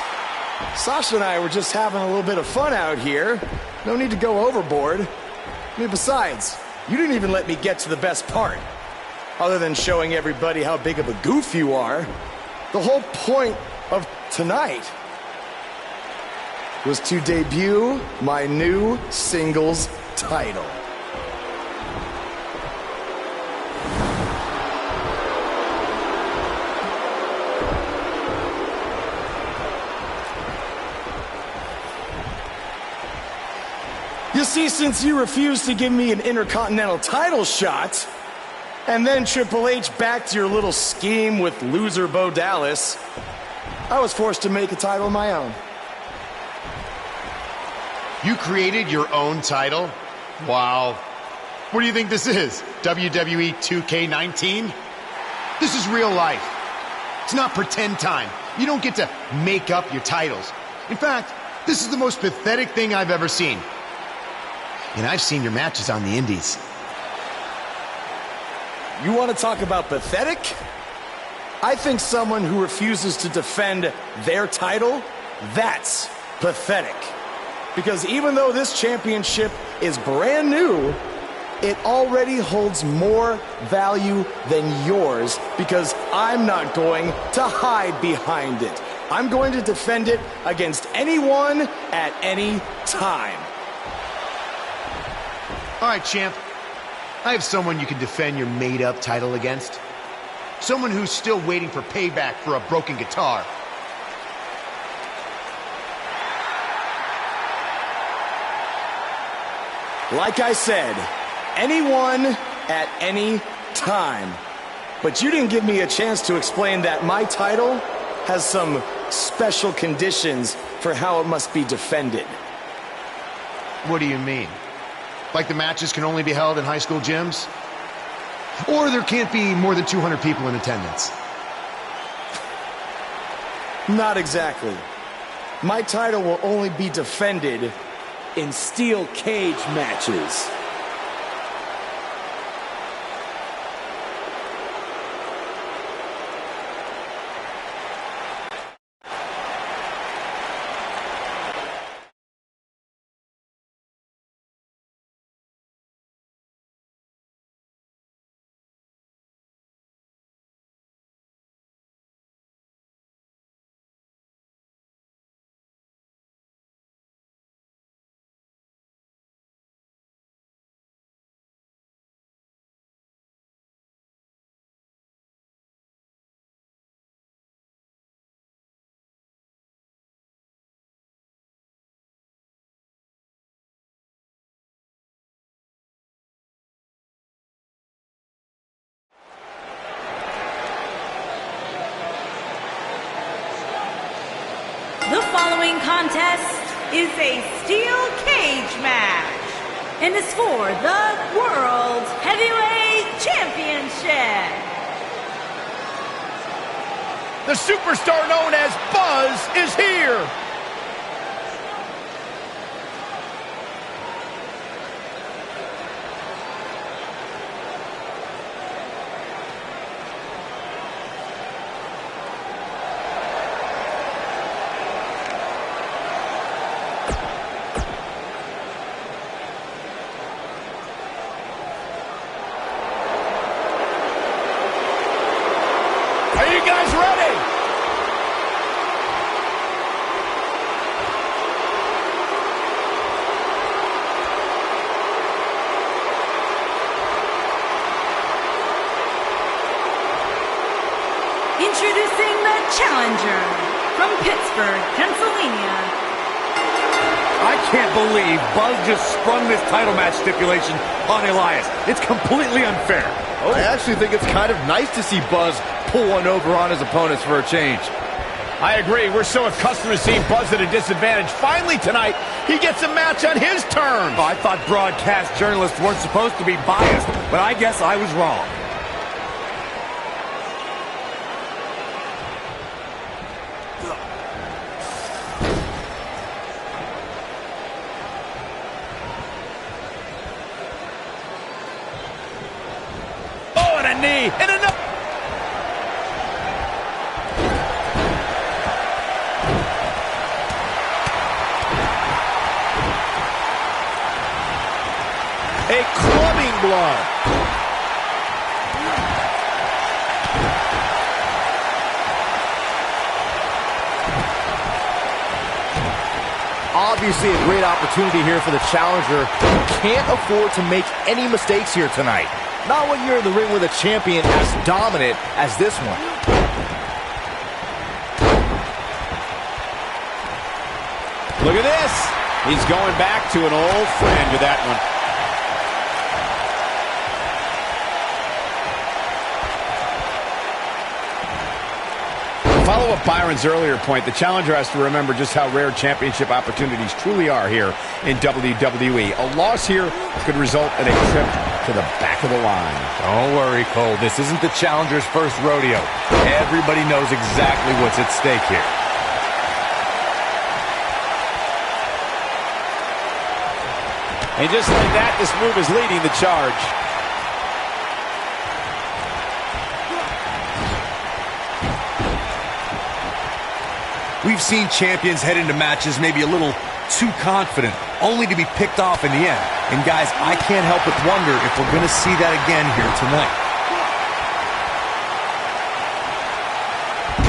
Sasha and I were just having a little bit of fun out here. No need to go overboard. I mean, besides, you didn't even let me get to the best part. Other than showing everybody how big of a goof you are, the whole point of tonight was to debut my new singles title. You see, since you refused to give me an Intercontinental title shot, and then Triple H backed your little scheme with loser Bo Dallas, I was forced to make a title of my own. You created your own title? Wow. What do you think this is? WWE 2K19? This is real life. It's not pretend time. You don't get to make up your titles. In fact, this is the most pathetic thing I've ever seen. And I've seen your matches on the indies. You want to talk about pathetic? I think someone who refuses to defend their title, that's pathetic. Because even though this championship is brand new, it already holds more value than yours because I'm not going to hide behind it. I'm going to defend it against anyone at any time. All right, champ. I have someone you can defend your made-up title against. Someone who's still waiting for payback for a broken guitar. Like I said, anyone at any time. But you didn't give me a chance to explain that my title has some special conditions for how it must be defended. What do you mean? Like the matches can only be held in high school gyms? Or there can't be more than 200 people in attendance? Not exactly. My title will only be defended in steel cage matches. The following contest is a steel cage match and is for the World Heavyweight Championship. The superstar known as Buzz is here. challenger from Pittsburgh, Pennsylvania. I can't believe Buzz just sprung this title match stipulation on Elias. It's completely unfair. Oh, I actually think it's kind of nice to see Buzz pull one over on his opponents for a change. I agree. We're so accustomed to seeing Buzz at a disadvantage. Finally tonight, he gets a match on his terms. Oh, I thought broadcast journalists weren't supposed to be biased, but I guess I was wrong. Oh, and a knee, and another. A clubbing blow. Obviously a great opportunity here for the challenger. You can't afford to make any mistakes here tonight. Not when you're in the ring with a champion as dominant as this one. Look at this. He's going back to an old friend with that one. Follow up Byron's earlier point, the challenger has to remember just how rare championship opportunities truly are here in WWE. A loss here could result in a trip to the back of the line. Don't worry, Cole. This isn't the challenger's first rodeo. Everybody knows exactly what's at stake here. And just like that, this move is leading the charge. We've seen champions head into matches maybe a little too confident, only to be picked off in the end. And guys, I can't help but wonder if we're going to see that again here tonight.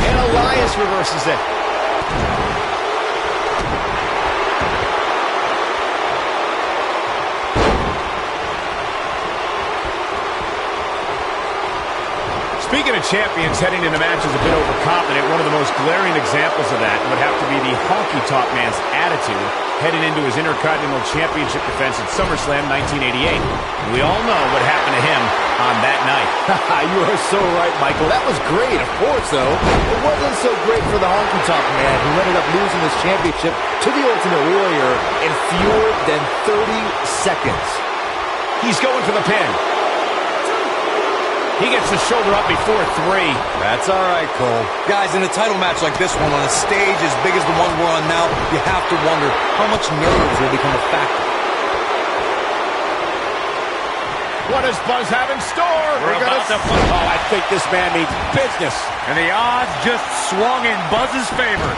And Elias reverses it. Speaking of champions heading into matches a bit overconfident, one of the most glaring examples of that would have to be the honky-tonk man's attitude heading into his Intercontinental Championship defense at SummerSlam 1988. We all know what happened to him on that night. You are so right, Michael. That was great, of course, though. It wasn't so great for the honky-tonk man who ended up losing his championship to the Ultimate Warrior in fewer than 30 seconds. He's going for the pin. He gets the shoulder up before 3. That's all right, Cole. Guys, in a title match like this one, on a stage as big as the one we're on now, you have to wonder how much nerves will become a factor. What does Buzz have in store? We're about to... Oh, I think this man needs business. And the odds just swung in Buzz's favor.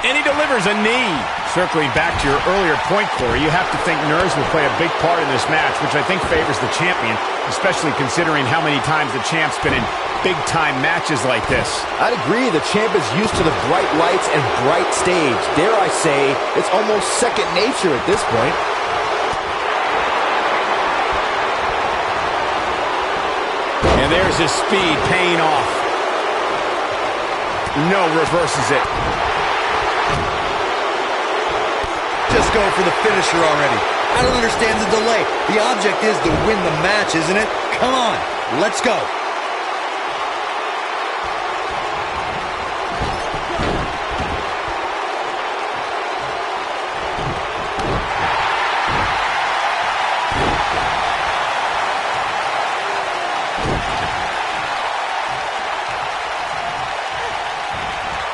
And he delivers a knee. Circling back to your earlier point, Corey, you have to think nerves will play a big part in this match, which I think favors the champion, especially considering how many times the champ's been in big-time matches like this. I'd agree. The champ is used to the bright lights and bright stage. Dare I say, it's almost second nature at this point. And there's his speed paying off. No, reverses it. Just go for the finisher already. I don't understand the delay. The object is to win the match, isn't it? Come on, let's go.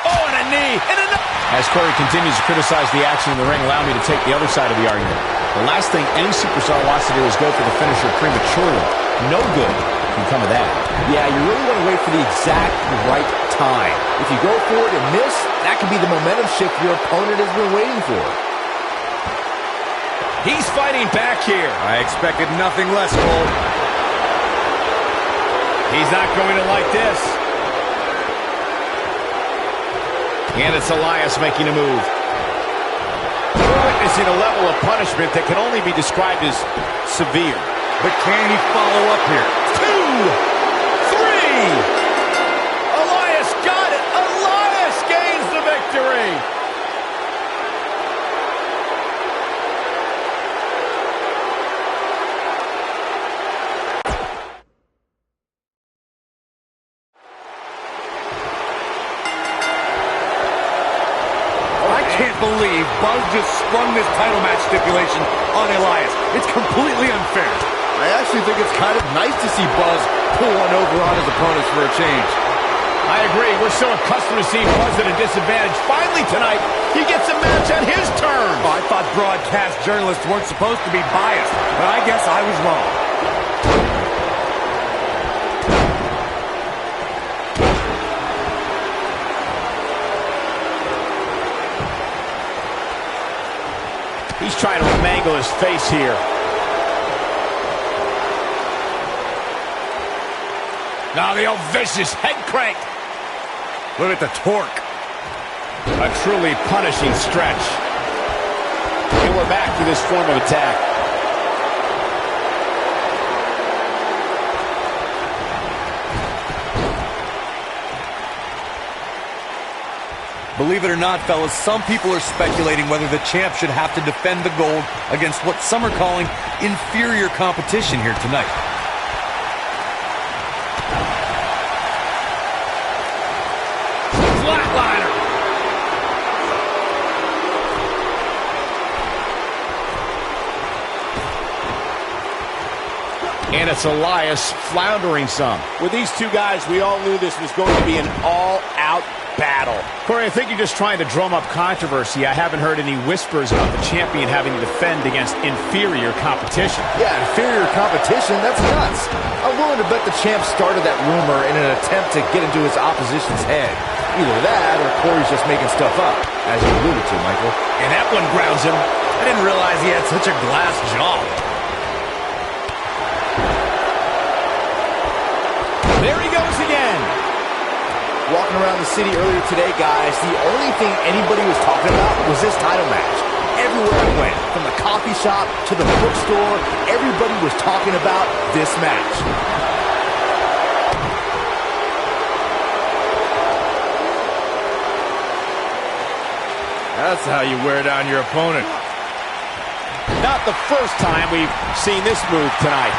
Oh, and a knee, and another. As Corey continues to criticize the action in the ring, allow me to take the other side of the argument. The last thing any superstar wants to do is go for the finisher prematurely. No good can come of that. Yeah, you really want to wait for the exact right time. If you go for it and miss, that could be the momentum shift your opponent has been waiting for. He's fighting back here. I expected nothing less, Cole. He's not going to like this. And it's Elias making a move. We're witnessing a level of punishment that can only be described as severe. but can he follow up here? 2, 3. Elias got it. Elias gains the victory. Believe Buzz just sprung this title match stipulation on Elias. It's completely unfair. I actually think it's kind of nice to see Buzz pull one over on his opponents for a change. I agree. We're so accustomed to seeing Buzz at a disadvantage. Finally tonight, he gets a match on his terms. Oh, I thought broadcast journalists weren't supposed to be biased, but I guess I was wrong. He's trying to mangle his face here. Now the old vicious head crank. Look at the torque. A truly punishing stretch. And we're back to this form of attack. Believe it or not, fellas, some people are speculating whether the champ should have to defend the gold against what some are calling inferior competition here tonight. Flatliner. And it's Elias floundering some. With these two guys, we all knew this was going to be an all-out battle. Corey, I think you're just trying to drum up controversy. I haven't heard any whispers about the champion having to defend against inferior competition. Yeah, inferior competition? That's nuts. I'm willing to bet the champ started that rumor in an attempt to get into his opposition's head. Either that or Corey's just making stuff up, as you alluded to, Michael. And that one grounds him. I didn't realize he had such a glass jaw. There he goes again. Walking around the city earlier today, guys, the only thing anybody was talking about was this title match. Everywhere I went, from the coffee shop to the bookstore, everybody was talking about this match. That's how you wear down your opponent. Not the first time we've seen this move tonight.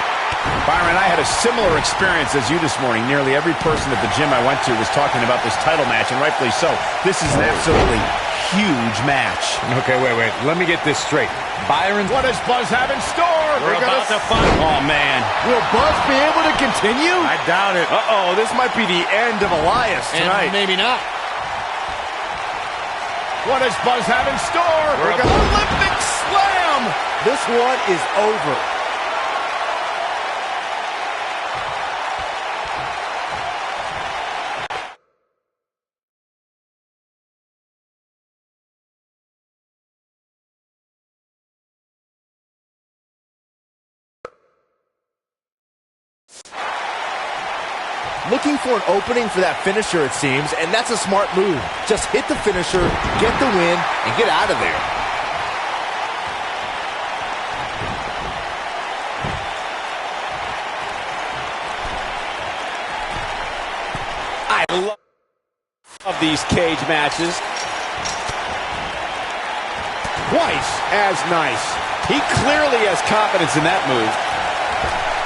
Byron, I had a similar experience as you this morning. Nearly every person at the gym I went to was talking about this title match, and rightfully so. This is an absolutely huge match. Okay, wait. Let me get this straight. Byron, what does Buzz have in store? We're about to find. Oh, man. Will Buzz be able to continue? I doubt it. Uh-oh, this might be the end of Elias tonight. And maybe not. What does Buzz have in store? We're gonna Olympic slam! This one is over. Looking for an opening for that finisher, it seems, and that's a smart move. Just hit the finisher, get the win, and get out of there. I love these cage matches. Twice as nice. He clearly has confidence in that move.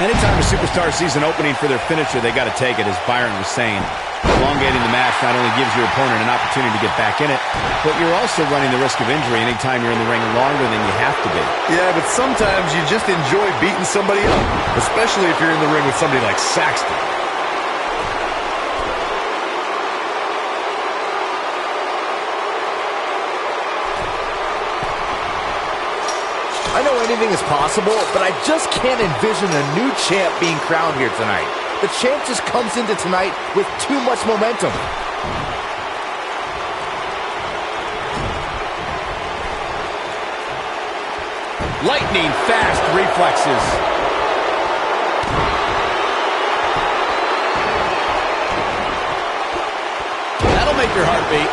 Anytime a superstar sees an opening for their finisher, they got to take it, as Byron was saying. Elongating the match not only gives your opponent an opportunity to get back in it, but you're also running the risk of injury anytime you're in the ring longer than you have to be. Yeah, but sometimes you just enjoy beating somebody up, especially if you're in the ring with somebody like Saxton. I know anything is possible, but I just can't envision a new champ being crowned here tonight. The champ just comes into tonight with too much momentum. Lightning fast reflexes. That'll make your heart beat.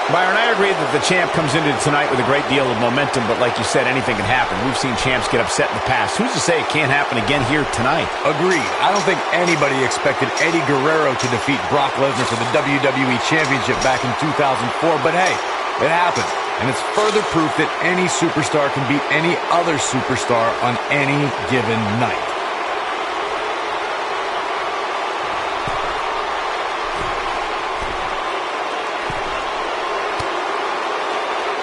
Byron, I agree that the champ comes into tonight with a great deal of momentum, but like you said, anything can happen. We've seen champs get upset in the past. Who's to say it can't happen again here tonight? Agreed. I don't think anybody expected Eddie Guerrero to defeat Brock Lesnar for the WWE Championship back in 2004, but hey, it happened. And it's further proof that any superstar can beat any other superstar on any given night.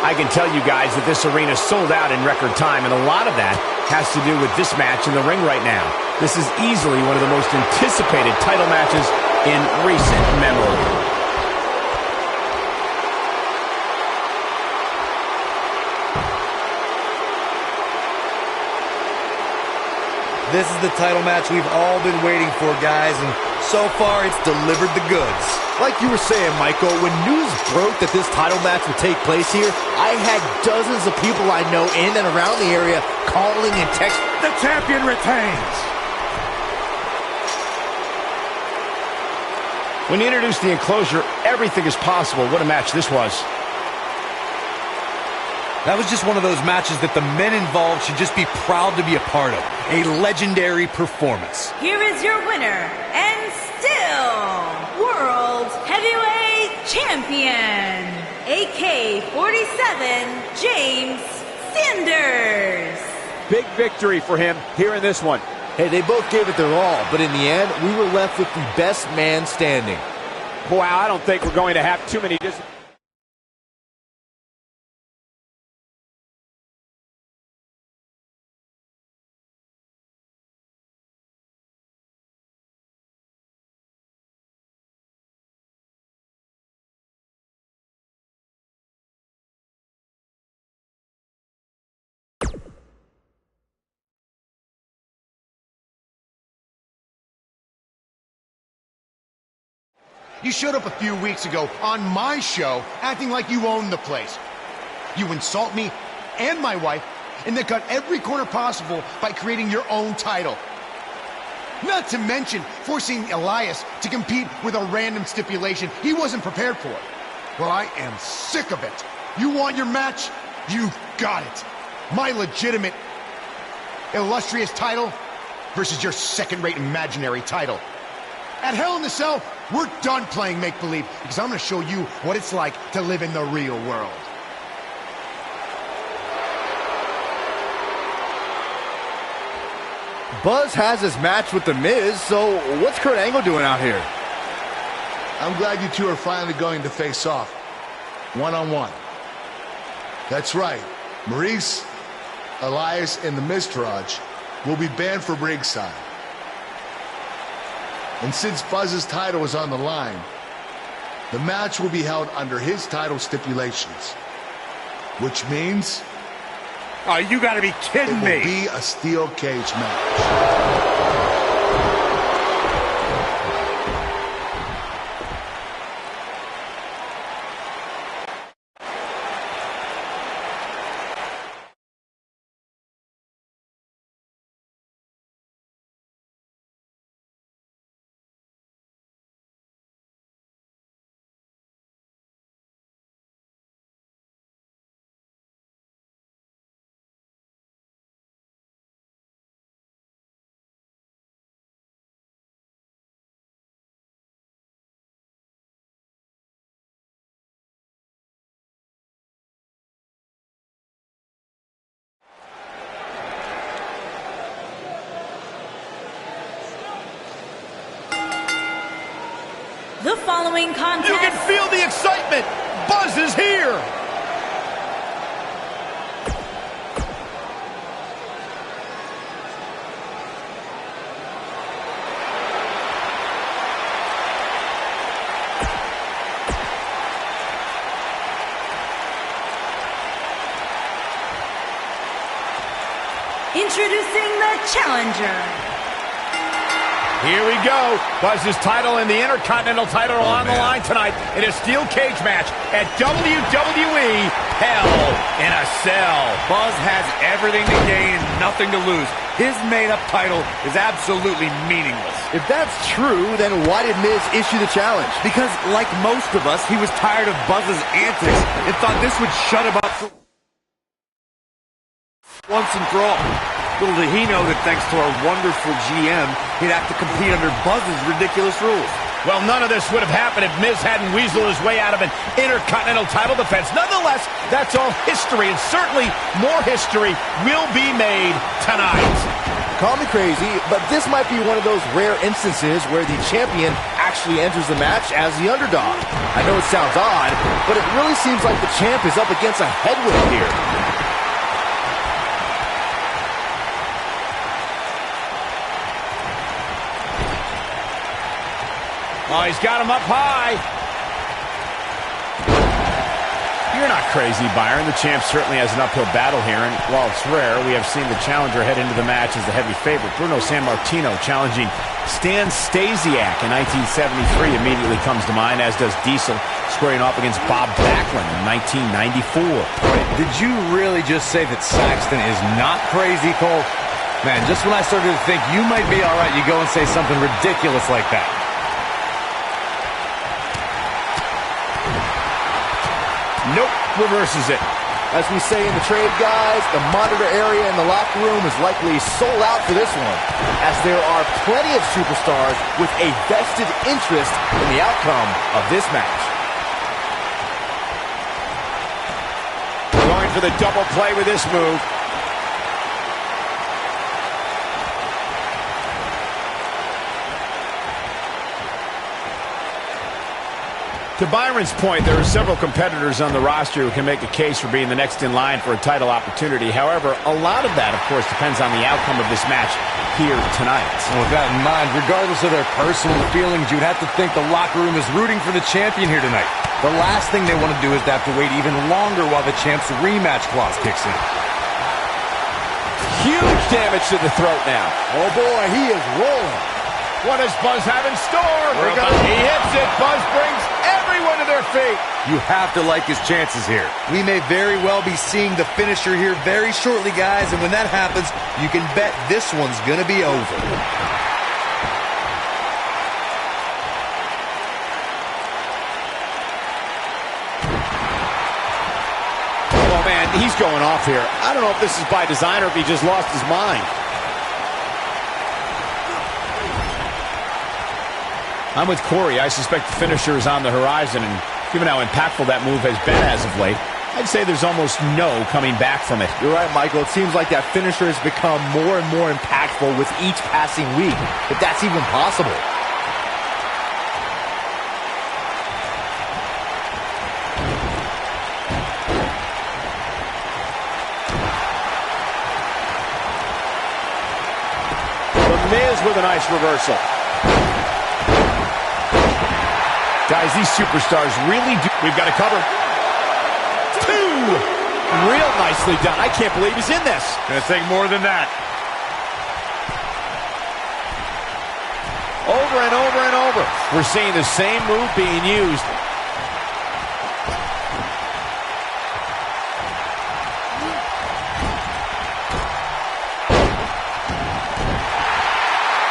I can tell you guys that this arena sold out in record time, and a lot of that has to do with this match in the ring right now. This is easily one of the most anticipated title matches in recent memory. This is the title match we've all been waiting for, guys, and so far it's delivered the goods. Like you were saying, Michael, when news broke that this title match would take place here, I had dozens of people I know in and around the area calling and texting. The champion retains! When you introduce the enclosure, everything is possible. What a match this was. That was just one of those matches that the men involved should just be proud to be a part of. A legendary performance. Here is your winner, and still World Heavyweight Champion, AK-47, James Sanders. Big victory for him here in this one. Hey, they both gave it their all, but in the end, we were left with the best man standing. Boy, I don't think we're going to have too many You showed up a few weeks ago on my show acting like you owned the place. You insult me and my wife, and then cut every corner possible by creating your own title. Not to mention forcing Elias to compete with a random stipulation he wasn't prepared for. Well, I am sick of it. You want your match? You got it. My legitimate, illustrious title versus your second-rate imaginary title. At Hell in the Cell, we're done playing make-believe because I'm going to show you what it's like to live in the real world. Buzz has his match with The Miz, so what's Kurt Angle doing out here? I'm glad you two are finally going to face off. One-on-one. That's right. Maurice, Elias, and the Miztourage will be banned from ringside. And since Buzz's title is on the line, the match will be held under his title stipulations. Which means... Oh, you gotta be kidding me! It will be a steel cage match. The following contest... You can feel the excitement! Buzz is here! Introducing the challenger. Here we go. Buzz's title and the Intercontinental title are on the line tonight in a steel cage match at WWE Hell in a Cell. Buzz has everything to gain and nothing to lose. his made-up title is absolutely meaningless. If that's true, then why did Miz issue the challenge? Because, like most of us, he was tired of Buzz's antics and thought this would shut him up for once and for all. Little did he know that thanks to our wonderful GM, he'd have to compete under Buzz's ridiculous rules. Well, none of this would have happened if Miz hadn't weaseled his way out of an Intercontinental title defense. Nonetheless, that's all history, and certainly more history will be made tonight. Call me crazy, but this might be one of those rare instances where the champion actually enters the match as the underdog. I know it sounds odd, but it really seems like the champ is up against a headwind here. Oh, he's got him up high. You're not crazy, Byron. The champ certainly has an uphill battle here, and while it's rare, we have seen the challenger head into the match as the heavy favorite. Bruno Sammartino challenging Stan Stasiak in 1973 immediately comes to mind, as does Diesel squaring off against Bob Backlund in 1994. Did you really just say that Saxton is not crazy, Cole? Man, just when I started to think you might be all right, you go and say something ridiculous like that. Nope, reverses it. As we say in the trade, guys, the monitor area in the locker room is likely sold out for this one, as there are plenty of superstars with a vested interest in the outcome of this match. Going for the double play with this move. To Byron's point, there are several competitors on the roster who can make a case for being the next in line for a title opportunity. However, a lot of that, of course, depends on the outcome of this match here tonight. And with that in mind, regardless of their personal feelings, you'd have to think the locker room is rooting for the champion here tonight. The last thing they want to do is to have to wait even longer while the champ's rematch clause kicks in. Huge damage to the throat now. Oh boy, he is rolling. What does Buzz have in store? He hits it. Buzz brings everyone to their feet. You have to like his chances here. We may very well be seeing the finisher here very shortly, guys, and when that happens, you can bet this one's gonna be over. Oh, man, he's going off here. I don't know if this is by design or if he just lost his mind. I'm with Corey. I suspect the finisher is on the horizon, and given how impactful that move has been as of late, I'd say there's almost no coming back from it. You're right, Michael. It seems like that finisher has become more and more impactful with each passing week, if that's even possible. The Miz with a nice reversal. Guys, these superstars really do. We've got it covered. 2. Real nicely done. I can't believe he's in this. Gonna take more than that. Over and over and over. We're seeing the same move being used.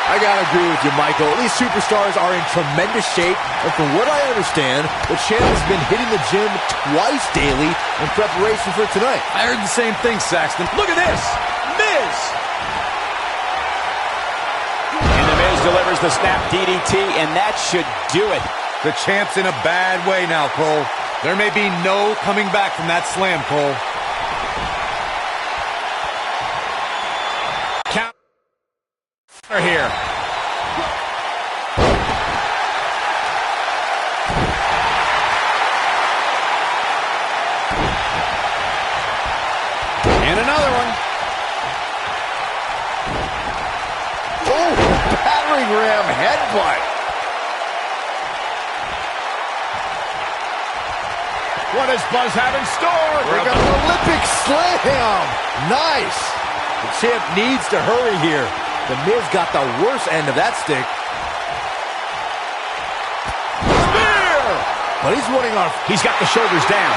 I gotta agree with you, Michael. These superstars are in tremendous shape, and from what I understand, the champ has been hitting the gym twice daily in preparation for tonight. I heard the same thing, Saxton. Look at this! Miz! And the Miz delivers the snap DDT, and that should do it. The champ's in a bad way now, Cole. There may be no coming back from that slam, Cole. Counter here. And another one. Oh, battering ram headbutt. What does Buzz have in store? We're got an Olympic slam. Nice. The champ needs to hurry here. The Miz got the worst end of that stick. Spear! But he's running off. He's got the shoulders down.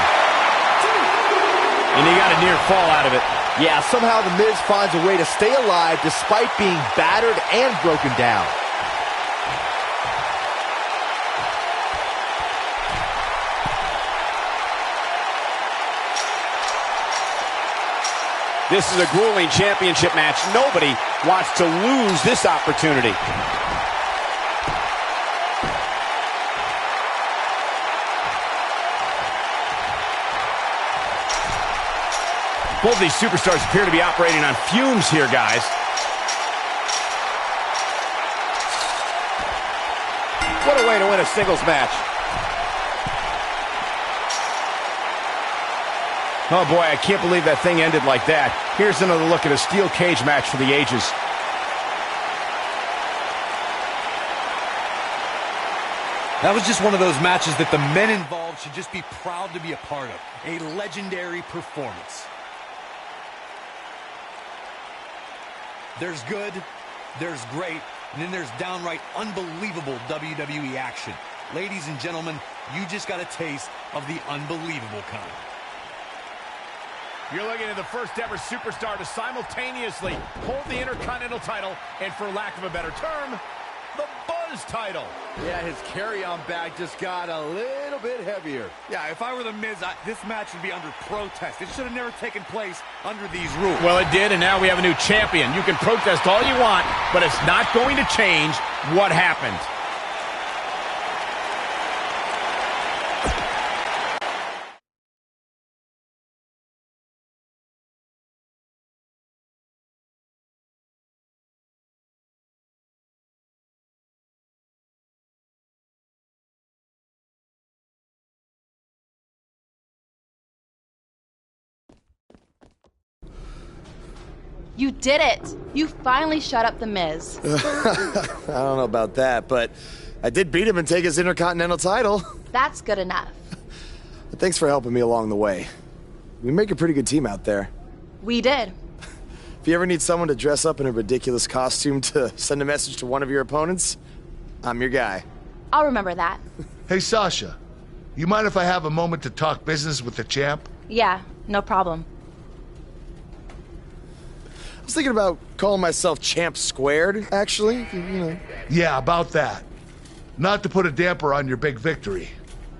And he got a near fall out of it. Yeah, somehow The Miz finds a way to stay alive despite being battered and broken down. This is a grueling championship match. Nobody wants to lose this opportunity. Both these superstars appear to be operating on fumes here, guys. What a way to win a singles match. Oh boy, I can't believe that thing ended like that. Here's another look at a steel cage match for the ages. That was just one of those matches that the men involved should just be proud to be a part of. A legendary performance. There's good, there's great, and then there's downright unbelievable WWE action. Ladies and gentlemen, you just got a taste of the unbelievable kind. You're looking at the first ever superstar to simultaneously hold the Intercontinental title and, for lack of a better term, the Buzz title. Yeah, his carry-on bag just got a little bit heavier. Yeah, if I were The Miz, this match would be under protest. It should have never taken place under these rules. Well, it did, and now we have a new champion. You can protest all you want, but it's not going to change what happened. You did it! You finally shut up The Miz. I don't know about that, but I did beat him and take his Intercontinental title. That's good enough. Thanks for helping me along the way. We make a pretty good team out there. We did. If you ever need someone to dress up in a ridiculous costume to send a message to one of your opponents, I'm your guy. I'll remember that. Hey, Sasha, you mind if I have a moment to talk business with the champ? Yeah, no problem. I was thinking about calling myself Champ Squared, actually. You know. Yeah, about that. Not to put a damper on your big victory,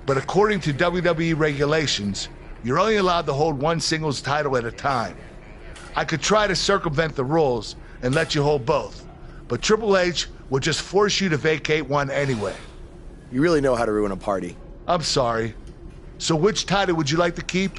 but according to WWE regulations, you're only allowed to hold one singles title at a time. I could try to circumvent the rules and let you hold both, but Triple H would just force you to vacate one anyway. You really know how to ruin a party. I'm sorry. So which title would you like to keep?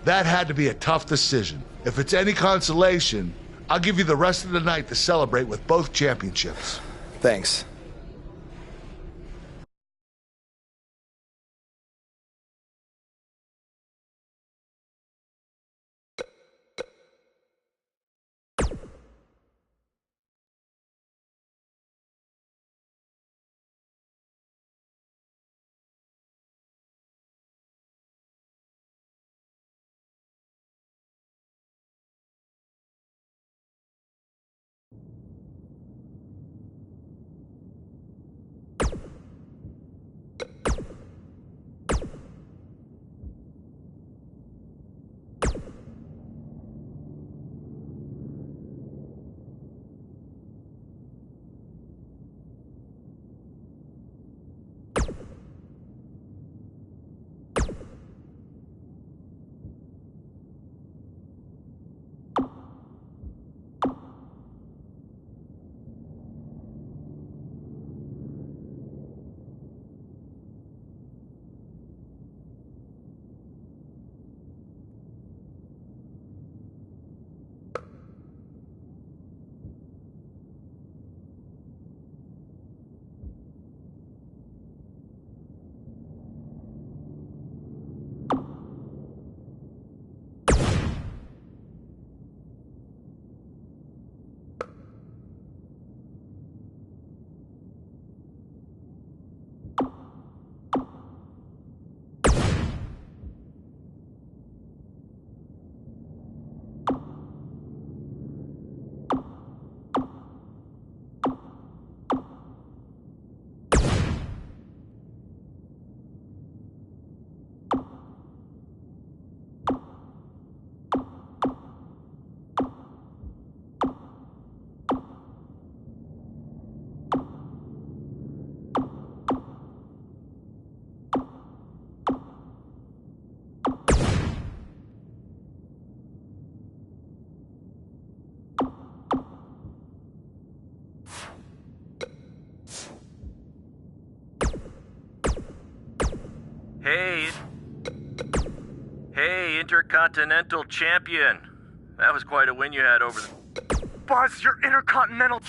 That had to be a tough decision. If it's any consolation, I'll give you the rest of the night to celebrate with both championships. Thanks. Hey, Intercontinental Champion. That was quite a win you had over the... Buzz, you're Intercontinental...